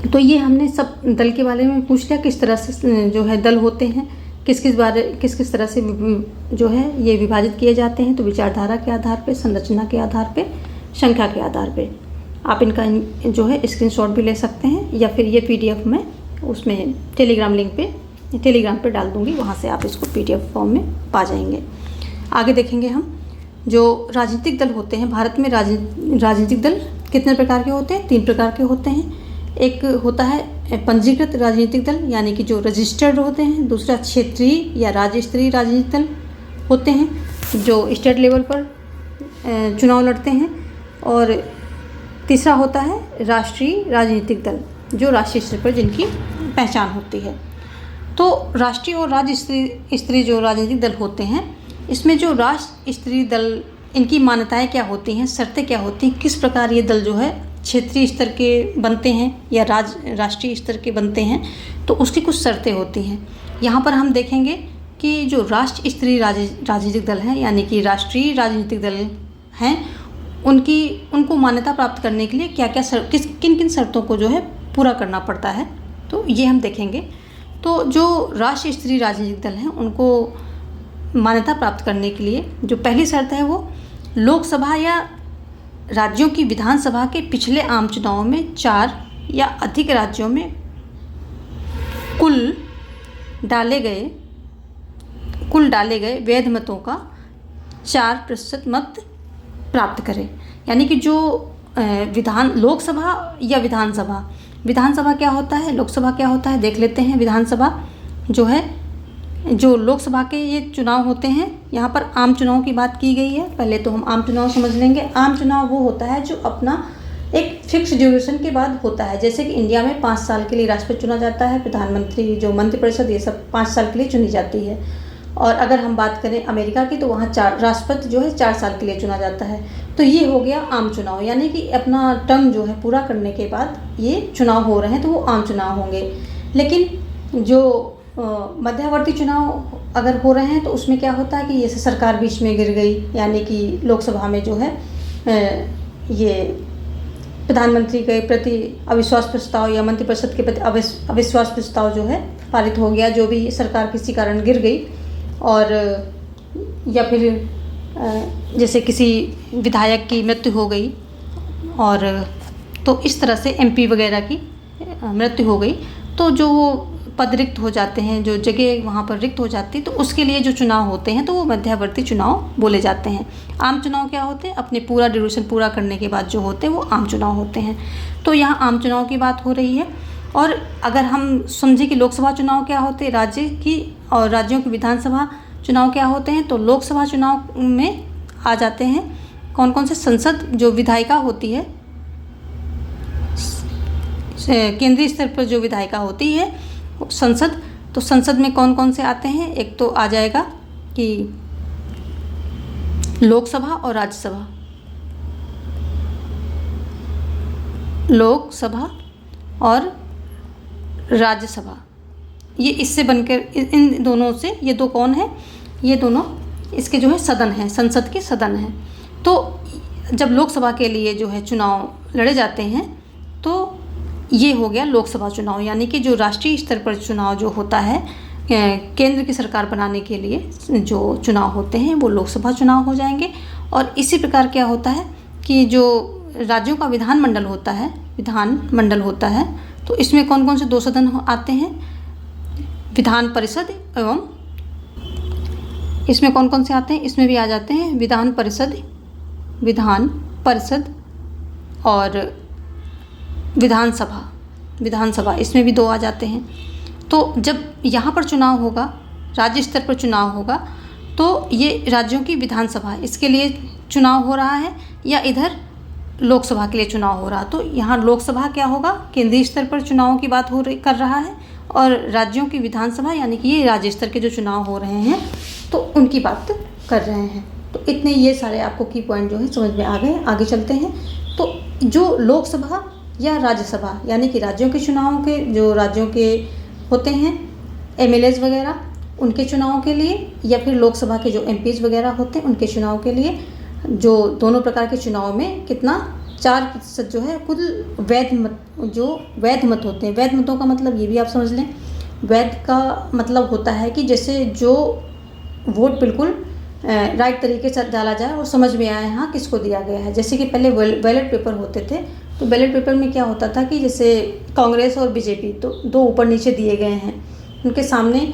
तो ये हमने सब दल के बारे में पूछ लिया, किस तरह से जो है दल होते हैं, किस किस तरह से जो है ये विभाजित किए जाते हैं। तो विचारधारा के आधार पे, संरचना के आधार पे, संख्या के आधार पे। आप इनका जो है स्क्रीनशॉट भी ले सकते हैं या फिर ये PDF में उसमें टेलीग्राम पे डाल दूँगी, वहाँ से आप इसको PDF फॉर्म में पा जाएंगे। आगे देखेंगे हम जो राजनीतिक दल होते हैं। भारत में राजनीतिक दल कितने प्रकार के होते हैं, 3 प्रकार के होते हैं। एक होता है पंजीकृत राजनीतिक दल, यानी कि जो रजिस्टर्ड होते हैं। दूसरा क्षेत्रीय या राज्य स्तरीय राजनीतिक दल होते हैं जो स्टेट लेवल पर चुनाव लड़ते हैं। और तीसरा होता है राष्ट्रीय राजनीतिक दल, जो राष्ट्रीय स्तर पर जिनकी पहचान होती है। तो राष्ट्रीय और राज्य स्तरीय जो राजनीतिक दल होते हैं, इसमें जो राष्ट्र स्तरीय दल, इनकी मान्यताएं क्या होती हैं, शर्तें क्या होती हैं, किस प्रकार ये दल जो है क्षेत्रीय स्तर के बनते हैं या राष्ट्रीय स्तर के बनते हैं, तो उसकी कुछ शर्तें होती हैं। यहाँ पर हम देखेंगे कि जो राष्ट्र स्तरीय राजनीतिक दल हैं, यानी कि राष्ट्रीय राजनीतिक दल हैं, उनको मान्यता प्राप्त करने के लिए किन किन शर्तों को जो है पूरा करना पड़ता है, तो ये हम देखेंगे। तो जो राष्ट्र स्तरीय राजनीतिक दल हैं, उनको मान्यता प्राप्त करने के लिए जो पहली शर्त है, वो लोकसभा या राज्यों की विधानसभा के पिछले आम चुनाव में 4 या अधिक राज्यों में कुल डाले गए वैध मतों का 4% मत प्राप्त करें। यानी कि जो लोकसभा या विधानसभा क्या होता है, लोकसभा क्या होता है देख लेते हैं। विधानसभा जो है, जो लोकसभा के ये चुनाव होते हैं, यहाँ पर आम चुनाव की बात की गई है। पहले तो हम आम चुनाव समझ लेंगे। आम चुनाव वो होता है जो अपना एक फिक्स ड्यूरेशन के बाद होता है। जैसे कि इंडिया में 5 साल के लिए राष्ट्रपति चुना जाता है, प्रधानमंत्री, जो मंत्रिपरिषद, ये सब 5 साल के लिए चुनी जाती है। और अगर हम बात करें अमेरिका की, तो वहाँ राष्ट्रपति जो है 4 साल के लिए चुना जाता है। तो ये हो गया आम चुनाव, यानी कि अपना टर्म जो है पूरा करने के बाद ये चुनाव हो रहे हैं, तो वो आम चुनाव होंगे। लेकिन जो मध्यवर्ती चुनाव अगर हो रहे हैं, तो उसमें क्या होता है कि जैसे सरकार बीच में गिर गई, यानी कि लोकसभा में जो है ये प्रधानमंत्री के प्रति अविश्वास प्रस्ताव या मंत्रिपरिषद के प्रति अविश्वास प्रस्ताव जो है पारित हो गया, जो भी सरकार किसी कारण गिर गई, और या फिर जैसे किसी विधायक की मृत्यु हो गई, और तो इस तरह से MP वगैरह की मृत्यु हो गई, तो जो वो पद रिक्त हो जाते हैं, जो जगह वहाँ पर रिक्त हो जाती है, तो उसके लिए जो चुनाव होते हैं, तो वो मध्यवर्ती चुनाव बोले जाते हैं। आम चुनाव क्या होते हैं, अपने पूरा ड्यूरेशन पूरा करने के बाद जो होते हैं, वो आम चुनाव होते हैं। तो यहाँ आम चुनाव की बात हो रही है। और अगर हम समझें कि लोकसभा चुनाव क्या होते हैं, राज्य की और राज्यों की विधानसभा चुनाव क्या होते हैं, तो लोकसभा चुनाव में आ जाते हैं कौन कौन से, संसद जो विधायिका होती है, केंद्रीय स्तर पर जो विधायिका होती है संसद, तो संसद में कौन कौन से आते हैं, एक तो आ जाएगा कि लोकसभा और राज्यसभा, लोकसभा और राज्यसभा, ये इससे बनकर इन दोनों से, ये दो कौन है, ये दोनों इसके जो है सदन हैं, संसद के सदन हैं। तो जब लोकसभा के लिए जो है चुनाव लड़े जाते हैं, तो ये हो गया लोकसभा चुनाव, यानी कि जो राष्ट्रीय स्तर पर चुनाव जो होता है, केंद्र की सरकार बनाने के लिए जो चुनाव होते हैं, वो लोकसभा चुनाव हो जाएंगे। और इसी प्रकार क्या होता है कि जो राज्यों का विधानमंडल होता है, तो इसमें कौन कौन से 2 सदन आते हैं, विधान परिषद एवं, इसमें कौन कौन से आते हैं, इसमें भी आ जाते हैं विधान परिषद और विधानसभा, इसमें भी 2 आ जाते हैं। तो जब यहाँ पर चुनाव होगा, राज्य स्तर पर चुनाव होगा, तो ये राज्यों की विधानसभा, इसके लिए चुनाव हो रहा है, या इधर लोकसभा के लिए चुनाव हो रहा, तो यहाँ लोकसभा क्या होगा, केंद्रीय स्तर पर चुनावों की बात कर रहा है, और राज्यों की विधानसभा यानी कि ये राज्य स्तर के जो चुनाव हो रहे हैं तो उनकी बात कर रहे हैं। तो इतने ये सारे आपको की पॉइंट जो है समझ में आ गए। आगे चलते हैं। तो जो लोकसभा या राज्यसभा यानी कि राज्यों के चुनावों के, जो राज्यों के होते हैं एमएलएज वगैरह, उनके चुनाव के लिए, या फिर लोकसभा के जो एमपीज वगैरह होते हैं उनके चुनाव के लिए, जो दोनों प्रकार के चुनाव में कितना 4% जो है कुल वैध मत होते हैं। वैध मतों का मतलब ये भी आप समझ लें, वैध का मतलब होता है कि जैसे जो वोट बिल्कुल राइट तरीके से डाला जाए और समझ में आए हाँ किसको दिया गया है। जैसे कि पहले बैलेट पेपर होते थे, तो बैलेट पेपर में क्या होता था कि जैसे कांग्रेस और बीजेपी तो दो ऊपर नीचे दिए गए हैं, उनके सामने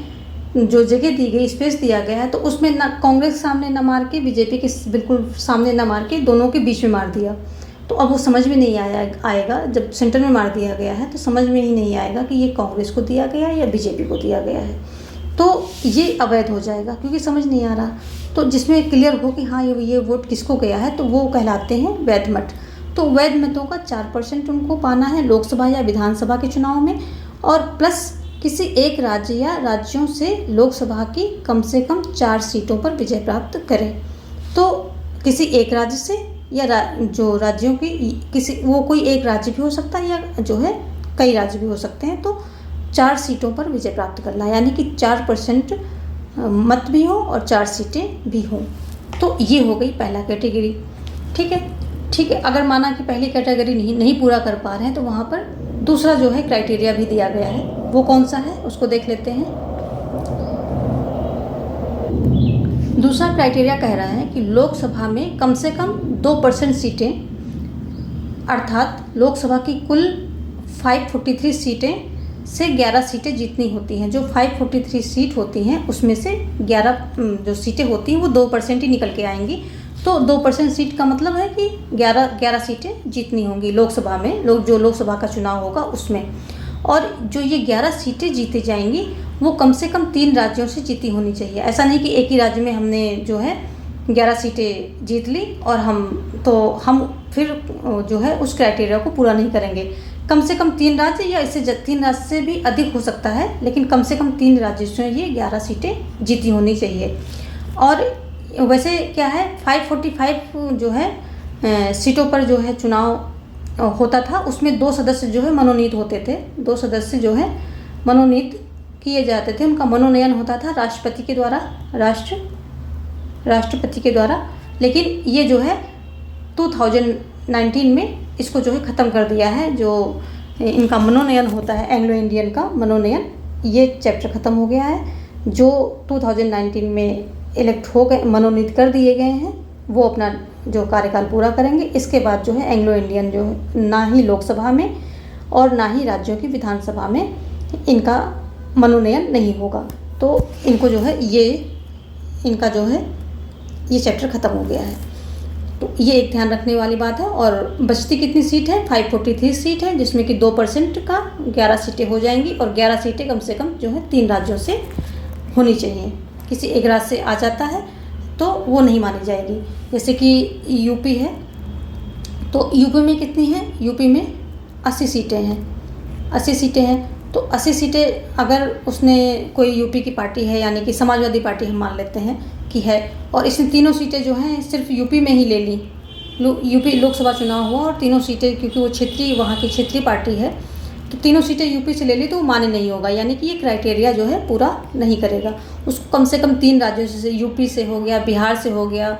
जो जगह दी गई, स्पेस दिया गया है, तो उसमें ना कांग्रेस सामने ना मार के बीजेपी के बिल्कुल सामने ना मार के दोनों के बीच में मार दिया, तो अब वो समझ में नहीं आएगा। जब सेंटर में मार दिया गया है तो समझ में ही नहीं आएगा कि ये कांग्रेस को दिया गया है या बीजेपी को दिया गया है, तो ये अवैध हो जाएगा क्योंकि समझ नहीं आ रहा। तो जिसमें क्लियर हो कि हाँ ये वोट किसको गया है, तो वो कहलाते हैं वैध मत। तो वैध मतों का 4% उनको पाना है लोकसभा या विधानसभा के चुनाव में, और प्लस किसी एक राज्य या राज्यों से लोकसभा की कम से कम 4 सीटों पर विजय प्राप्त करें। तो किसी एक राज्य से या जो राज्यों की किसी, वो कोई एक राज्य भी हो सकता है या जो है कई राज्य भी हो सकते हैं, तो 4 सीटों पर विजय प्राप्त करना, यानी कि 4% मत भी हो और 4 सीटें भी हों। तो ये हो गई पहला कैटेगरी। ठीक है। अगर माना कि पहली कैटेगरी नहीं पूरा कर पा रहे हैं, तो वहाँ पर दूसरा जो है क्राइटेरिया भी दिया गया है। वो कौन सा है उसको देख लेते हैं। दूसरा क्राइटेरिया कह रहा है कि लोकसभा में कम से कम 2% सीटें, अर्थात लोकसभा की कुल 543 सीटें से 11 सीटें जीतनी होती हैं। जो 543 सीट होती हैं उसमें से 11 जो सीटें होती हैं वो 2% ही निकल के आएंगी। तो 2% सीट का मतलब है कि 11 सीटें जीतनी होंगी लोकसभा में, जो लोकसभा का चुनाव होगा उसमें। और जो ये 11 सीटें जीती जाएंगी वो कम से कम 3 राज्यों से जीती होनी चाहिए। ऐसा नहीं कि एक ही राज्य में हमने जो है 11 सीटें जीत ली और हम फिर जो है उस क्राइटेरिया को पूरा नहीं करेंगे। कम से कम 3 राज्य या इससे 3 राज्य से भी अधिक हो सकता है, लेकिन कम से कम 3 राज्यों से ये 11 सीटें जीती होनी चाहिए। और वैसे क्या है 545 जो है सीटों पर जो है चुनाव होता था, उसमें 2 सदस्य जो है मनोनीत होते थे। 2 सदस्य जो है मनोनीत किए जाते थे, उनका मनोनयन होता था राष्ट्रपति के द्वारा, राष्ट्रपति के द्वारा। लेकिन ये जो है 2019 में इसको जो है ख़त्म कर दिया है। जो इनका मनोनयन होता है एंग्लो इंडियन का मनोनयन, ये चैप्टर ख़त्म हो गया है। जो 2019 में इलेक्ट हो गए, मनोनीत कर दिए गए हैं, वो अपना जो कार्यकाल पूरा करेंगे। इसके बाद जो है एंग्लो इंडियन जो है ना ही लोकसभा में और ना ही राज्यों की विधानसभा में इनका मनोनयन नहीं होगा। तो इनको जो है इनका जो है ये चैप्टर ख़त्म हो गया है। तो ये एक ध्यान रखने वाली बात है। और बचती कितनी सीट है 543 सीट है, जिसमें कि 2% का 11 सीटें हो जाएंगी, और 11 सीटें कम से कम जो है 3 राज्यों से होनी चाहिए। किसी एक राज्य से आ जाता है तो वो नहीं मानी जाएगी। जैसे कि यूपी है, तो यूपी में कितनी है, यूपी में 80 सीटें हैं। 80 सीटें हैं तो 80 सीटें अगर उसने कोई यूपी की पार्टी है, यानी कि समाजवादी पार्टी हम मान लेते हैं कि है, और इसने तीनों सीटें जो हैं सिर्फ यूपी में ही ले ली। यूपी लोकसभा चुनाव हुआ और तीनों सीटें, क्योंकि वो वहाँ की क्षेत्रीय पार्टी है, तो तीनों सीटें यूपी से ले ली तो वो मान्य नहीं होगा, यानी कि ये क्राइटेरिया जो है पूरा नहीं करेगा। उसको कम से कम 3 राज्यों से, यूपी से हो गया, बिहार से हो गया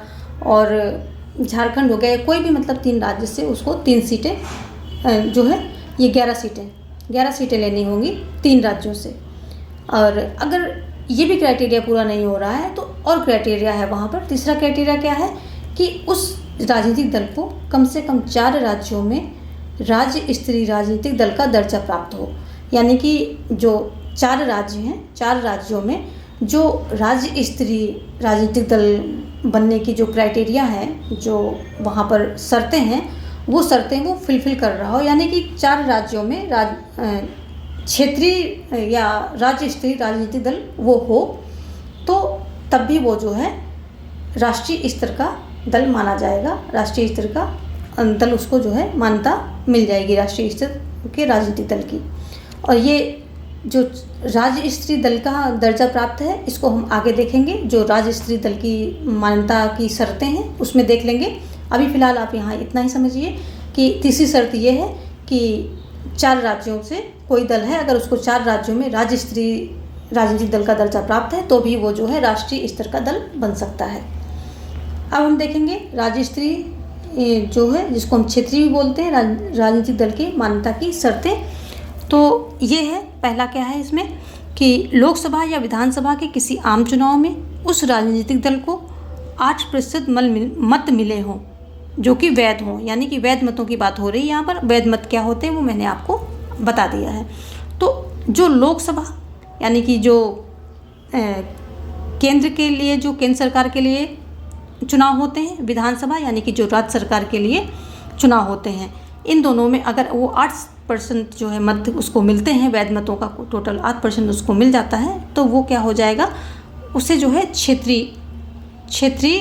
और झारखंड हो गया, कोई भी मतलब 3 राज्य से उसको 3 सीटें जो है ये 11 सीटें लेनी होंगी 3 राज्यों से। और अगर ये भी क्राइटेरिया पूरा नहीं हो रहा है तो और क्राइटेरिया है वहाँ पर। तीसरा क्राइटेरिया क्या है कि उस राजनीतिक दल को कम से कम 4 राज्यों में राज्य स्तरीय राजनीतिक दल का दर्जा प्राप्त हो। यानी कि जो 4 राज्य हैं, 4 राज्यों में जो राज्य स्तरीय राजनीतिक दल बनने की जो क्राइटेरिया है, जो वहाँ पर शर्तें हैं, वो शर्तें वो फिलफिल कर रहा हो। यानी कि 4 राज्यों में क्षेत्रीय या राज्य स्तरीय राजनीतिक दल वो हो, तो तब भी वो जो है राष्ट्रीय स्तर का दल माना जाएगा, राष्ट्रीय स्तर का दल उसको जो है मान्यता मिल जाएगी राष्ट्रीय स्तर के राजनीतिक दल की। और ये जो राज्य स्तरीय दल का दर्जा प्राप्त है इसको हम आगे देखेंगे, जो राज्य स्तरीय दल की मान्यता की शर्तें हैं उसमें देख लेंगे। अभी फ़िलहाल आप यहाँ इतना ही समझिए कि तीसरी शर्त ये है कि 4 राज्यों से कोई दल है, अगर उसको 4 राज्यों में राज्य स्तरीय राजनीतिक दल का दर्जा प्राप्त है तो भी वो जो है राष्ट्रीय स्तर का दल बन सकता है। अब हम देखेंगे राज्य स्तरीय जो है, जिसको हम क्षेत्रीय भी बोलते हैं, राजनीतिक दल की मान्यता की शर्तें। तो ये है, पहला क्या है इसमें कि लोकसभा या विधानसभा के किसी आम चुनाव में उस राजनीतिक दल को 8% मत मिले हों जो कि वैध हों, यानी कि वैध मतों की बात हो रही है यहाँ पर। वैध मत क्या होते हैं वो मैंने आपको बता दिया है। तो जो लोकसभा यानी कि जो केंद्र के लिए, जो केंद्र सरकार के लिए चुनाव होते हैं, विधानसभा यानी कि जो राज्य सरकार के लिए चुनाव होते हैं, इन दोनों में अगर वो 8% जो है मत उसको मिलते हैं, वैध मतों का टोटल 8% उसको मिल जाता है, तो वो क्या हो जाएगा, उसे जो है क्षेत्रीय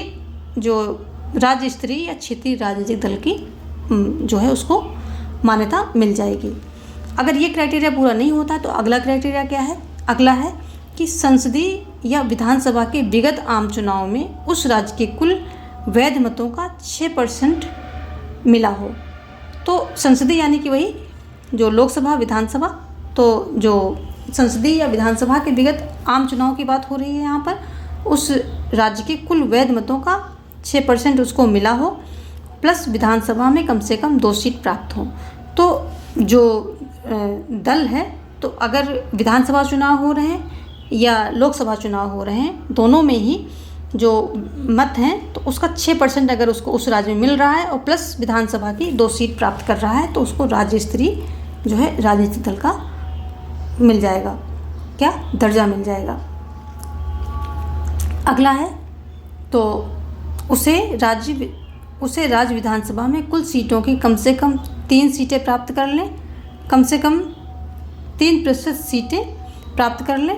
जो राज्य स्तरीय या क्षेत्रीय राजनीतिक दल की जो है उसको मान्यता मिल जाएगी। अगर ये क्राइटेरिया पूरा नहीं होता तो अगला क्राइटेरिया क्या है, अगला है कि संसदीय या विधानसभा के विगत आम चुनाव में उस राज्य के कुल वैध मतों का 6% मिला हो। तो संसदीय यानी कि वही जो लोकसभा विधानसभा, तो जो संसदीय या विधानसभा के विगत आम चुनाव की बात हो रही है यहाँ पर, उस राज्य के कुल वैध मतों का 6% उसको मिला हो, प्लस विधानसभा में कम से कम 2 सीट प्राप्त हो। तो जो दल है, तो अगर विधानसभा चुनाव हो रहे हैं या लोकसभा चुनाव हो रहे हैं, दोनों में ही जो मत हैं तो उसका 6% अगर उसको उस राज्य में मिल रहा है और प्लस विधानसभा की 2 सीट प्राप्त कर रहा है, तो उसको राज्य स्तरीय जो है राजनीतिक दल का मिल जाएगा, क्या दर्जा मिल जाएगा। अगला है तो उसे राज्य विधानसभा में कुल सीटों की कम से कम 3 सीटें प्राप्त कर लें, कम से कम 3% सीटें प्राप्त कर लें,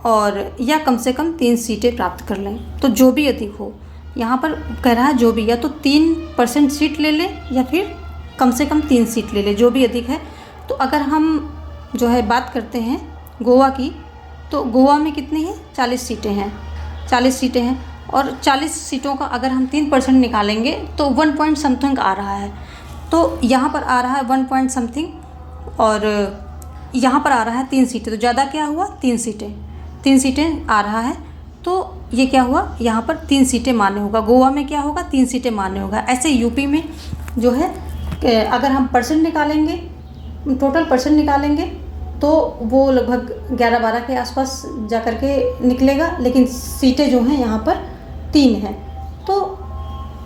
और या कम से कम 3 सीटें प्राप्त कर लें। तो जो भी अधिक हो, यहाँ पर कह रहा है जो भी, या तो 3% सीट ले लें या फिर कम से कम 3 सीट ले लें, जो भी अधिक है। तो अगर हम जो है बात करते हैं गोवा की, तो गोवा में कितनी है, 40 सीटें हैं, 40 सीटें हैं, और 40 सीटों का अगर हम 3% निकालेंगे तो 1 पॉइंट समथिंग आ रहा है। तो यहाँ पर आ रहा है 1 पॉइंट समथिंग, और यहाँ पर आ रहा है 3 सीटें, तो ज़्यादा क्या हुआ, 3 सीटें आ रहा है। तो ये क्या हुआ, यहाँ पर 3 सीटें मान्य होगा। गोवा में क्या होगा, 3 सीटें मान्य होगा। ऐसे यूपी में जो है अगर हम परसेंट निकालेंगे, टोटल परसेंट निकालेंगे, तो वो लगभग 11-12 के आसपास जा कर के निकलेगा, लेकिन सीटें जो हैं यहाँ पर 3 हैं। तो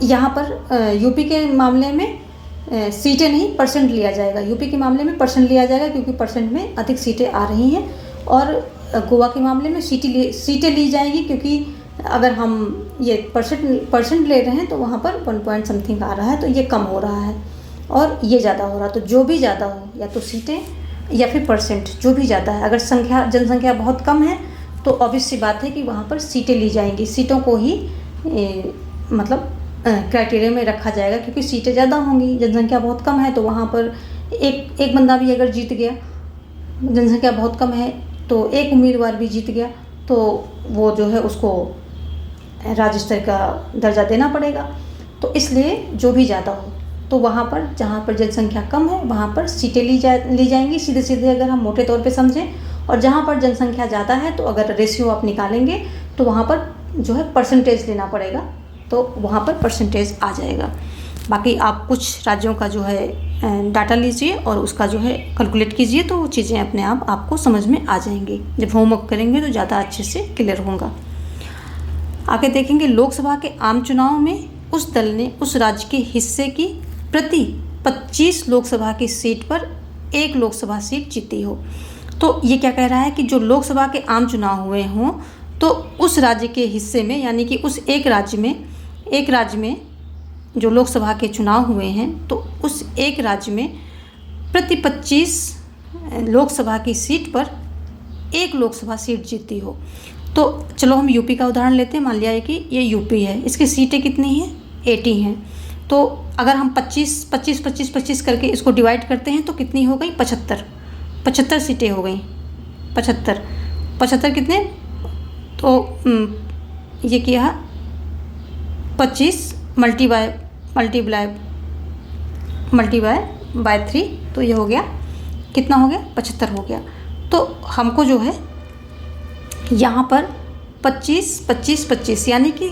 यहाँ पर यूपी के मामले में सीटें नहीं, परसेंट लिया जाएगा। यूपी के मामले में परसेंट लिया जाएगा क्योंकि परसेंट में अधिक सीटें आ रही हैं, और गोवा के मामले में सीटें ली जाएगी क्योंकि अगर हम ये परसेंट ले रहे हैं तो वहाँ पर 1 पॉइंट समथिंग आ रहा है, तो ये कम हो रहा है और ये ज़्यादा हो रहा है। तो जो भी ज़्यादा हो, या तो सीटें या फिर परसेंट, जो भी ज़्यादा है। अगर जनसंख्या बहुत कम है तो ऑब्वियस सी बात है कि वहाँ पर सीटें ली जाएंगी, सीटों को ही मतलब क्राइटेरिया में रखा जाएगा, क्योंकि सीटें ज़्यादा होंगी, जनसंख्या बहुत कम है। तो वहाँ पर एक बंदा भी अगर जीत गया, जनसंख्या बहुत कम है तो एक उम्मीदवार भी जीत गया, तो वो जो है उसको राज्य स्तर का दर्जा देना पड़ेगा। तो इसलिए जो भी ज़्यादा हो, तो वहाँ पर जहाँ पर जनसंख्या कम है वहाँ पर सीटें ली जाएंगी, सीधे सीधे अगर हम मोटे तौर पे समझें। और जहाँ पर जनसंख्या ज़्यादा है तो अगर रेशियो आप निकालेंगे तो वहाँ पर जो है परसेंटेज लेना पड़ेगा, तो वहाँ पर परसेंटेज आ जाएगा। बाकी आप कुछ राज्यों का जो है डाटा लीजिए और उसका जो है कैलकुलेट कीजिए, तो वो चीज़ें अपने आप आपको समझ में आ जाएंगी। जब होमवर्क करेंगे तो ज़्यादा अच्छे से क्लियर होगा। आगे देखेंगे, लोकसभा के आम चुनाव में उस दल ने उस राज्य के हिस्से की प्रति 25 लोकसभा की सीट पर 1 लोकसभा सीट जीती हो। तो ये क्या कह रहा है कि जो लोकसभा के आम चुनाव हुए हों तो उस राज्य के हिस्से में, यानी कि उस एक राज्य में जो लोकसभा के चुनाव हुए हैं, तो उस एक राज्य में प्रति 25 लोकसभा की सीट पर 1 लोकसभा सीट जीती हो। तो चलो हम यूपी का उदाहरण लेते हैं। मान लिया है कि ये यूपी है, इसकी सीटें कितनी हैं, 80 हैं। तो अगर हम 25 करके इसको डिवाइड करते हैं तो कितनी हो गई? 75 सीटें हो गई। 75 कितने? तो ये किया 25 मल्टीप्लाई बाय 3, तो ये हो गया कितना हो गया? 75 हो गया। तो हमको जो है यहाँ पर 25 यानी कि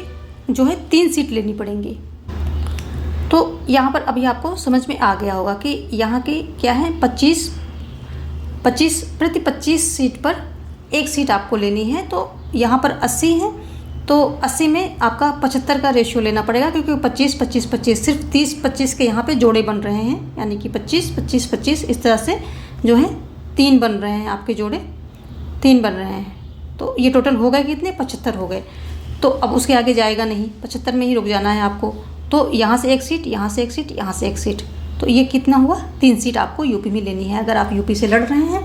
जो है 3 सीट लेनी पड़ेंगी। तो यहाँ पर अभी आपको समझ में आ गया होगा कि यहाँ की क्या है, 25 प्रति 25 सीट पर 1 सीट आपको लेनी है। तो यहाँ पर 80 है, तो 80 में आपका 75 का रेशियो लेना पड़ेगा, क्योंकि 25 सिर्फ 30-25 के यहाँ पे जोड़े बन रहे हैं, यानी कि 25 इस तरह से जो है 3 बन रहे हैं, आपके जोड़े 3 बन रहे हैं। तो ये टोटल हो गए कितने? 75 हो गए। तो अब उसके आगे जाएगा नहीं, 75 में ही रुक जाना है आपको। तो यहाँ से 1 सीट, यहाँ से 1 सीट, यहाँ से 1 सीट, तो ये कितना हुआ? 3 सीट आपको यूपी में लेनी है। अगर आप यूपी से लड़ रहे हैं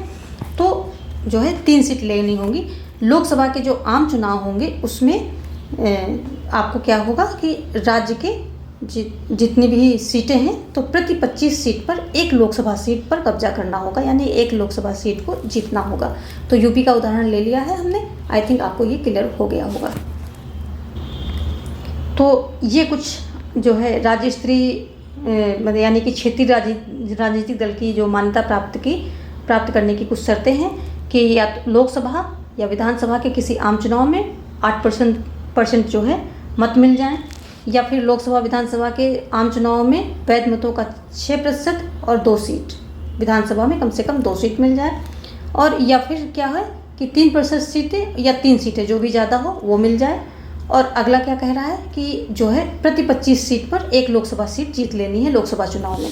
तो जो है 3 सीट लेनी होंगी। लोकसभा के जो आम चुनाव होंगे उसमें आपको क्या होगा कि राज्य के जितनी भी सीटें हैं तो प्रति 25 सीट पर 1 लोकसभा सीट पर कब्जा करना होगा, यानी 1 लोकसभा सीट को जीतना होगा। तो यूपी का उदाहरण ले लिया है हमने। आई थिंक आपको ये क्लियर हो गया होगा। तो ये कुछ जो है राज्य स्तरीय यानी कि क्षेत्रीय राजनीतिक दल की जो मान्यता प्राप्त करने की कुछ शर्तें हैं कि या तो लोकसभा या विधानसभा के किसी आम चुनाव में 8% जो है मत मिल जाएं, या फिर लोकसभा विधानसभा के आम चुनाव में वैध मतों का 6% और 2 सीट, विधानसभा में कम से कम 2 सीट मिल जाए, और या फिर क्या है कि 3% सीटें या 3 सीटें जो भी ज़्यादा हो वो मिल जाए। और अगला क्या कह रहा है कि जो है प्रति 25 सीट पर 1 लोकसभा सीट जीत लेनी है लोकसभा चुनाव में।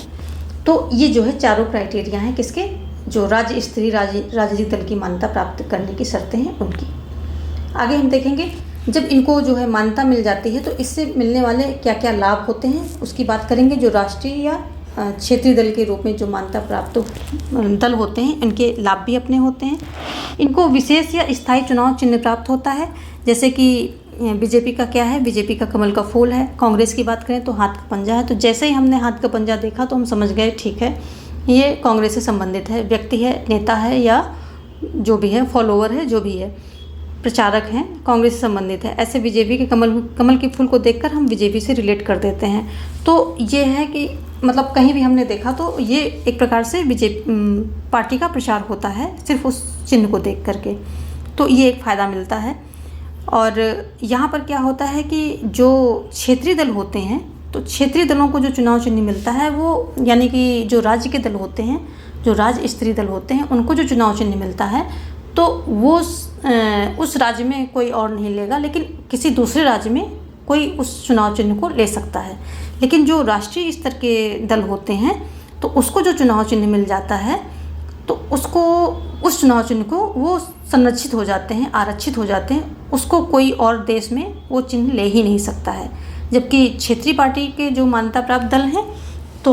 तो ये जो है चारों क्राइटेरिया हैं किसके? जो राज्य स्तरीय राजनीतिक दल की मान्यता प्राप्त करने की शर्तें हैं उनकी। आगे हम देखेंगे जब इनको जो है मान्यता मिल जाती है तो इससे मिलने वाले क्या क्या लाभ होते हैं उसकी बात करेंगे। जो राष्ट्रीय या क्षेत्रीय दल के रूप में जो मान्यता प्राप्त दल होते हैं इनके लाभ भी अपने होते हैं। इनको विशेष या स्थायी चुनाव चिन्ह प्राप्त होता है, जैसे कि बीजेपी का क्या है? बीजेपी का कमल का फूल है। कांग्रेस की बात करें तो हाथ का पंजा है। तो जैसे ही हमने हाथ का पंजा देखा तो हम समझ गए ठीक है ये कांग्रेस से संबंधित है, व्यक्ति है, नेता है, या जो भी है, फॉलोअर है, जो भी है, प्रचारक हैं, कांग्रेस से संबंधित है। ऐसे बीजेपी के कमल के फूल को देखकर हम बीजेपी से रिलेट कर देते हैं। तो ये है कि मतलब कहीं भी हमने देखा तो ये एक प्रकार से बीजेपी पार्टी का प्रचार होता है सिर्फ उस चिन्ह को देख करके। तो ये एक फ़ायदा मिलता है। और यहाँ पर क्या होता है कि जो क्षेत्रीय दल होते हैं तो क्षेत्रीय दलों को जो चुनाव चिन्ह मिलता है वो यानी कि जो राज्य के दल होते हैं, जो राज्य स्तरीय दल होते हैं उनको जो चुनाव चिन्ह मिलता है तो वो उस राज्य में कोई और नहीं लेगा, लेकिन किसी दूसरे राज्य में कोई उस चुनाव चिन्ह को ले सकता है। लेकिन जो राष्ट्रीय स्तर के दल होते हैं तो उसको जो चुनाव चिन्ह मिल जाता है तो उसको उस चुनाव चिन्ह को वो संरक्षित हो जाते हैं, आरक्षित हो जाते हैं, उसको कोई और देश में वो चिन्ह ले ही नहीं सकता है। जबकि क्षेत्रीय पार्टी के जो मान्यता प्राप्त दल हैं तो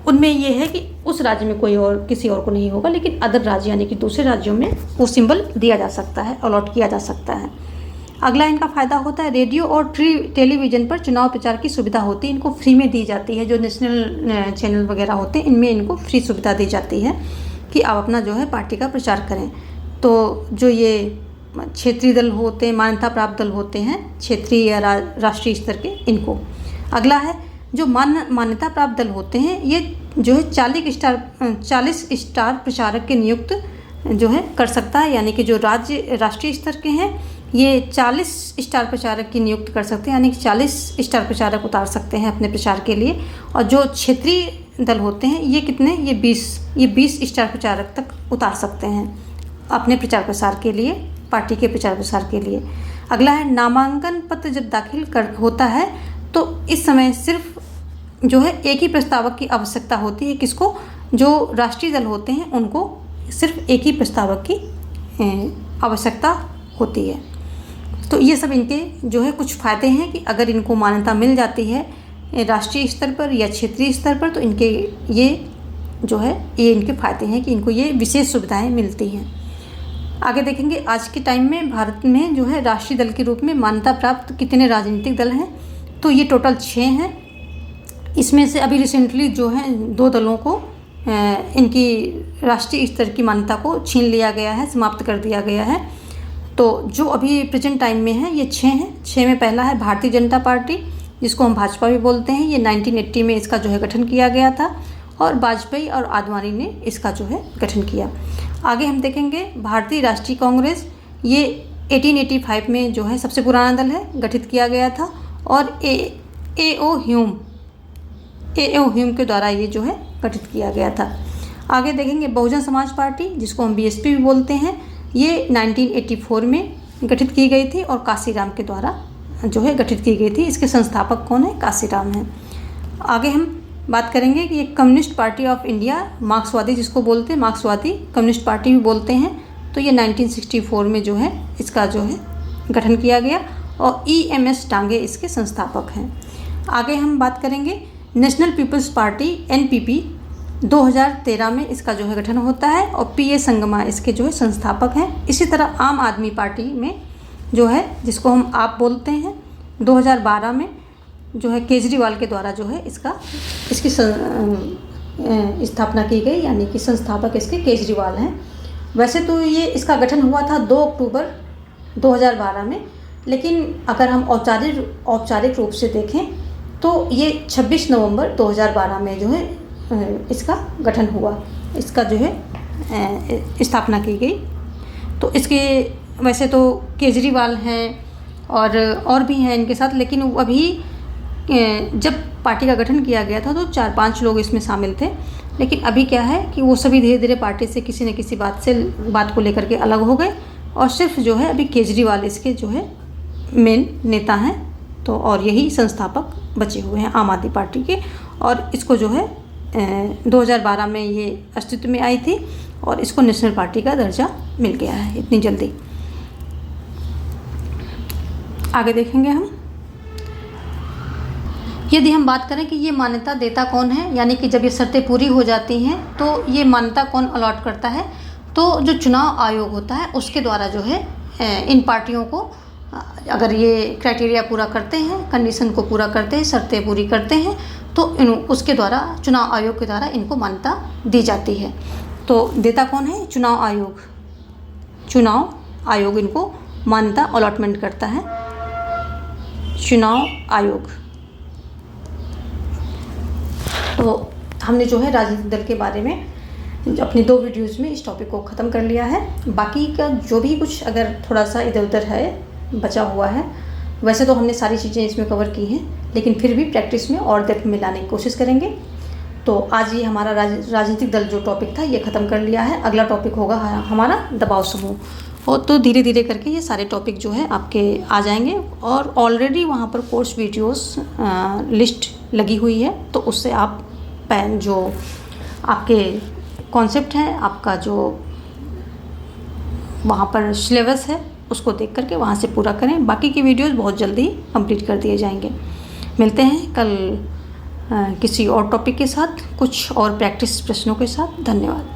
उनमें ये है कि उस राज्य में कोई और किसी और को नहीं होगा, लेकिन अदर राज्य यानी कि दूसरे राज्यों में वो सिंबल दिया जा सकता है, अलॉट किया जा सकता है। अगला इनका फ़ायदा होता है रेडियो और टेलीविज़न पर चुनाव प्रचार की सुविधा होती है, इनको फ्री में दी जाती है। जो नेशनल चैनल वगैरह होते हैं इनमें इनको फ्री सुविधा दी जाती है कि आप अपना जो है पार्टी का प्रचार करें। तो जो ये क्षेत्रीय दल होते हैं, मान्यता प्राप्त दल होते हैं क्षेत्रीय या राष्ट्रीय स्तर के, इनको। अगला है जो मान्यता प्राप्त दल होते हैं ये जो है 40 स्टार प्रचारक के नियुक्त जो है कर सकता है, यानी कि जो राष्ट्रीय स्तर के हैं ये 40 स्टार प्रचारक की नियुक्त कर सकते हैं, यानी कि 40 स्टार प्रचारक उतार सकते हैं अपने प्रचार के लिए। और जो क्षेत्रीय दल होते हैं ये कितने, ये 20 स्टार प्रचारक तक उतार सकते हैं अपने प्रचार प्रसार के लिए, पार्टी के प्रचार प्रसार के लिए। अगला है नामांकन पत्र जब दाखिल होता है तो इस समय सिर्फ जो है एक ही प्रस्तावक की आवश्यकता होती है। किसको? जो राष्ट्रीय दल होते हैं उनको सिर्फ एक ही प्रस्तावक की आवश्यकता होती है। तो ये सब इनके जो है कुछ फ़ायदे हैं कि अगर इनको मान्यता मिल जाती है राष्ट्रीय स्तर पर या क्षेत्रीय स्तर पर तो इनके ये जो है ये इनके फ़ायदे हैं कि इनको ये विशेष सुविधाएं मिलती हैं। आगे देखेंगे आज के टाइम में भारत में जो है राष्ट्रीय दल के रूप में मान्यता प्राप्त कितने राजनीतिक दल हैं। तो ये टोटल 6 हैं। इसमें से अभी रिसेंटली जो है 2 दलों को इनकी राष्ट्रीय स्तर की मान्यता को छीन लिया गया है, समाप्त कर दिया गया है। तो जो अभी प्रेजेंट टाइम में है ये 6 हैं। 6 में पहला है भारतीय जनता पार्टी, जिसको हम भाजपा भी बोलते हैं। ये 1980 में इसका जो है गठन किया गया था और वाजपेयी और आडवाणी ने इसका जो है गठन किया। आगे हम देखेंगे भारतीय राष्ट्रीय कांग्रेस, ये 1885 में जो है सबसे पुराना दल है, गठित किया गया था और ए.ओ. ह्यूम के द्वारा ये जो है गठित किया गया था। आगे देखेंगे बहुजन समाज पार्टी, जिसको हम बीएसपी भी बोलते हैं। ये 1984 में गठित की गई थी और काशीराम के द्वारा जो है गठित की गई थी। इसके संस्थापक कौन है? काशीराम हैं। आगे हम बात करेंगे कि ये कम्युनिस्ट पार्टी ऑफ इंडिया, मार्क्सवादी जिसको बोलते हैं, मार्क्सवादी कम्युनिस्ट पार्टी भी बोलते हैं। तो ये 1964 में जो है इसका जो है गठन किया गया और EMS डांगे इसके संस्थापक हैं। आगे हम बात करेंगे नेशनल पीपल्स पार्टी NPP, 2013 में इसका जो है गठन होता है और PA संगमा इसके जो है संस्थापक हैं। इसी तरह आम आदमी पार्टी में जो है, जिसको हम आप बोलते हैं, 2012 में जो है केजरीवाल के द्वारा जो है इसकी स्थापना की गई, यानी कि संस्थापक इसके केजरीवाल हैं। वैसे तो ये इसका गठन हुआ था 2 अक्टूबर 2012 में, लेकिन अगर हम औपचारिक रूप से देखें तो ये 26 नवंबर 2012 में जो है इसका गठन हुआ, इसका जो है स्थापना की गई। तो इसके वैसे तो केजरीवाल हैं और भी हैं इनके साथ, लेकिन अभी जब पार्टी का गठन किया गया था तो 4-5 लोग इसमें शामिल थे। लेकिन अभी क्या है कि वो सभी धीरे धीरे पार्टी से किसी न किसी बात को लेकर के अलग हो गए और सिर्फ जो है अभी केजरीवाल इसके जो है मेन नेता हैं। तो और यही संस्थापक बचे हुए हैं आम आदमी पार्टी के, और इसको जो है 2012 में ये अस्तित्व में आई थी और इसको नेशनल पार्टी का दर्जा मिल गया है इतनी जल्दी। आगे देखेंगे हम, यदि हम बात करें कि ये मान्यता देता कौन है, यानी कि जब ये शर्तें पूरी हो जाती हैं तो ये मान्यता कौन अलॉट करता है, तो जो चुनाव आयोग होता है उसके द्वारा जो है इन पार्टियों को, अगर ये क्राइटेरिया पूरा करते हैं, कंडीशन को पूरा करते हैं, शर्तें पूरी करते हैं, तो उसके द्वारा चुनाव आयोग के द्वारा इनको मान्यता दी जाती है। तो देता कौन है? चुनाव आयोग। चुनाव आयोग इनको मान्यता अलॉटमेंट करता है, चुनाव आयोग। तो हमने जो है राजनीतिक दल के बारे में अपनी 2 वीडियोस में इस टॉपिक को ख़त्म कर लिया है। बाकी का जो भी कुछ अगर थोड़ा सा इधर उधर है, बचा हुआ है, वैसे तो हमने सारी चीज़ें इसमें कवर की हैं, लेकिन फिर भी प्रैक्टिस में और डेप्थ में लाने की कोशिश करेंगे। तो आज ये हमारा राजनीतिक दल जो टॉपिक था ये ख़त्म कर लिया है। अगला टॉपिक होगा हमारा दबाव समूह। और तो धीरे धीरे करके ये सारे टॉपिक जो है आपके आ जाएंगे और ऑलरेडी वहाँ पर कोर्स वीडियोस लिस्ट लगी हुई है, तो उससे आप जो आपके कॉन्सेप्ट हैं, आपका जो वहाँ पर सिलेबस है उसको देख करके वहाँ से पूरा करें। बाकी की वीडियोस बहुत जल्दी कंप्लीट कर दिए जाएंगे। मिलते हैं कल किसी और टॉपिक के साथ, कुछ और प्रैक्टिस प्रश्नों के साथ। धन्यवाद।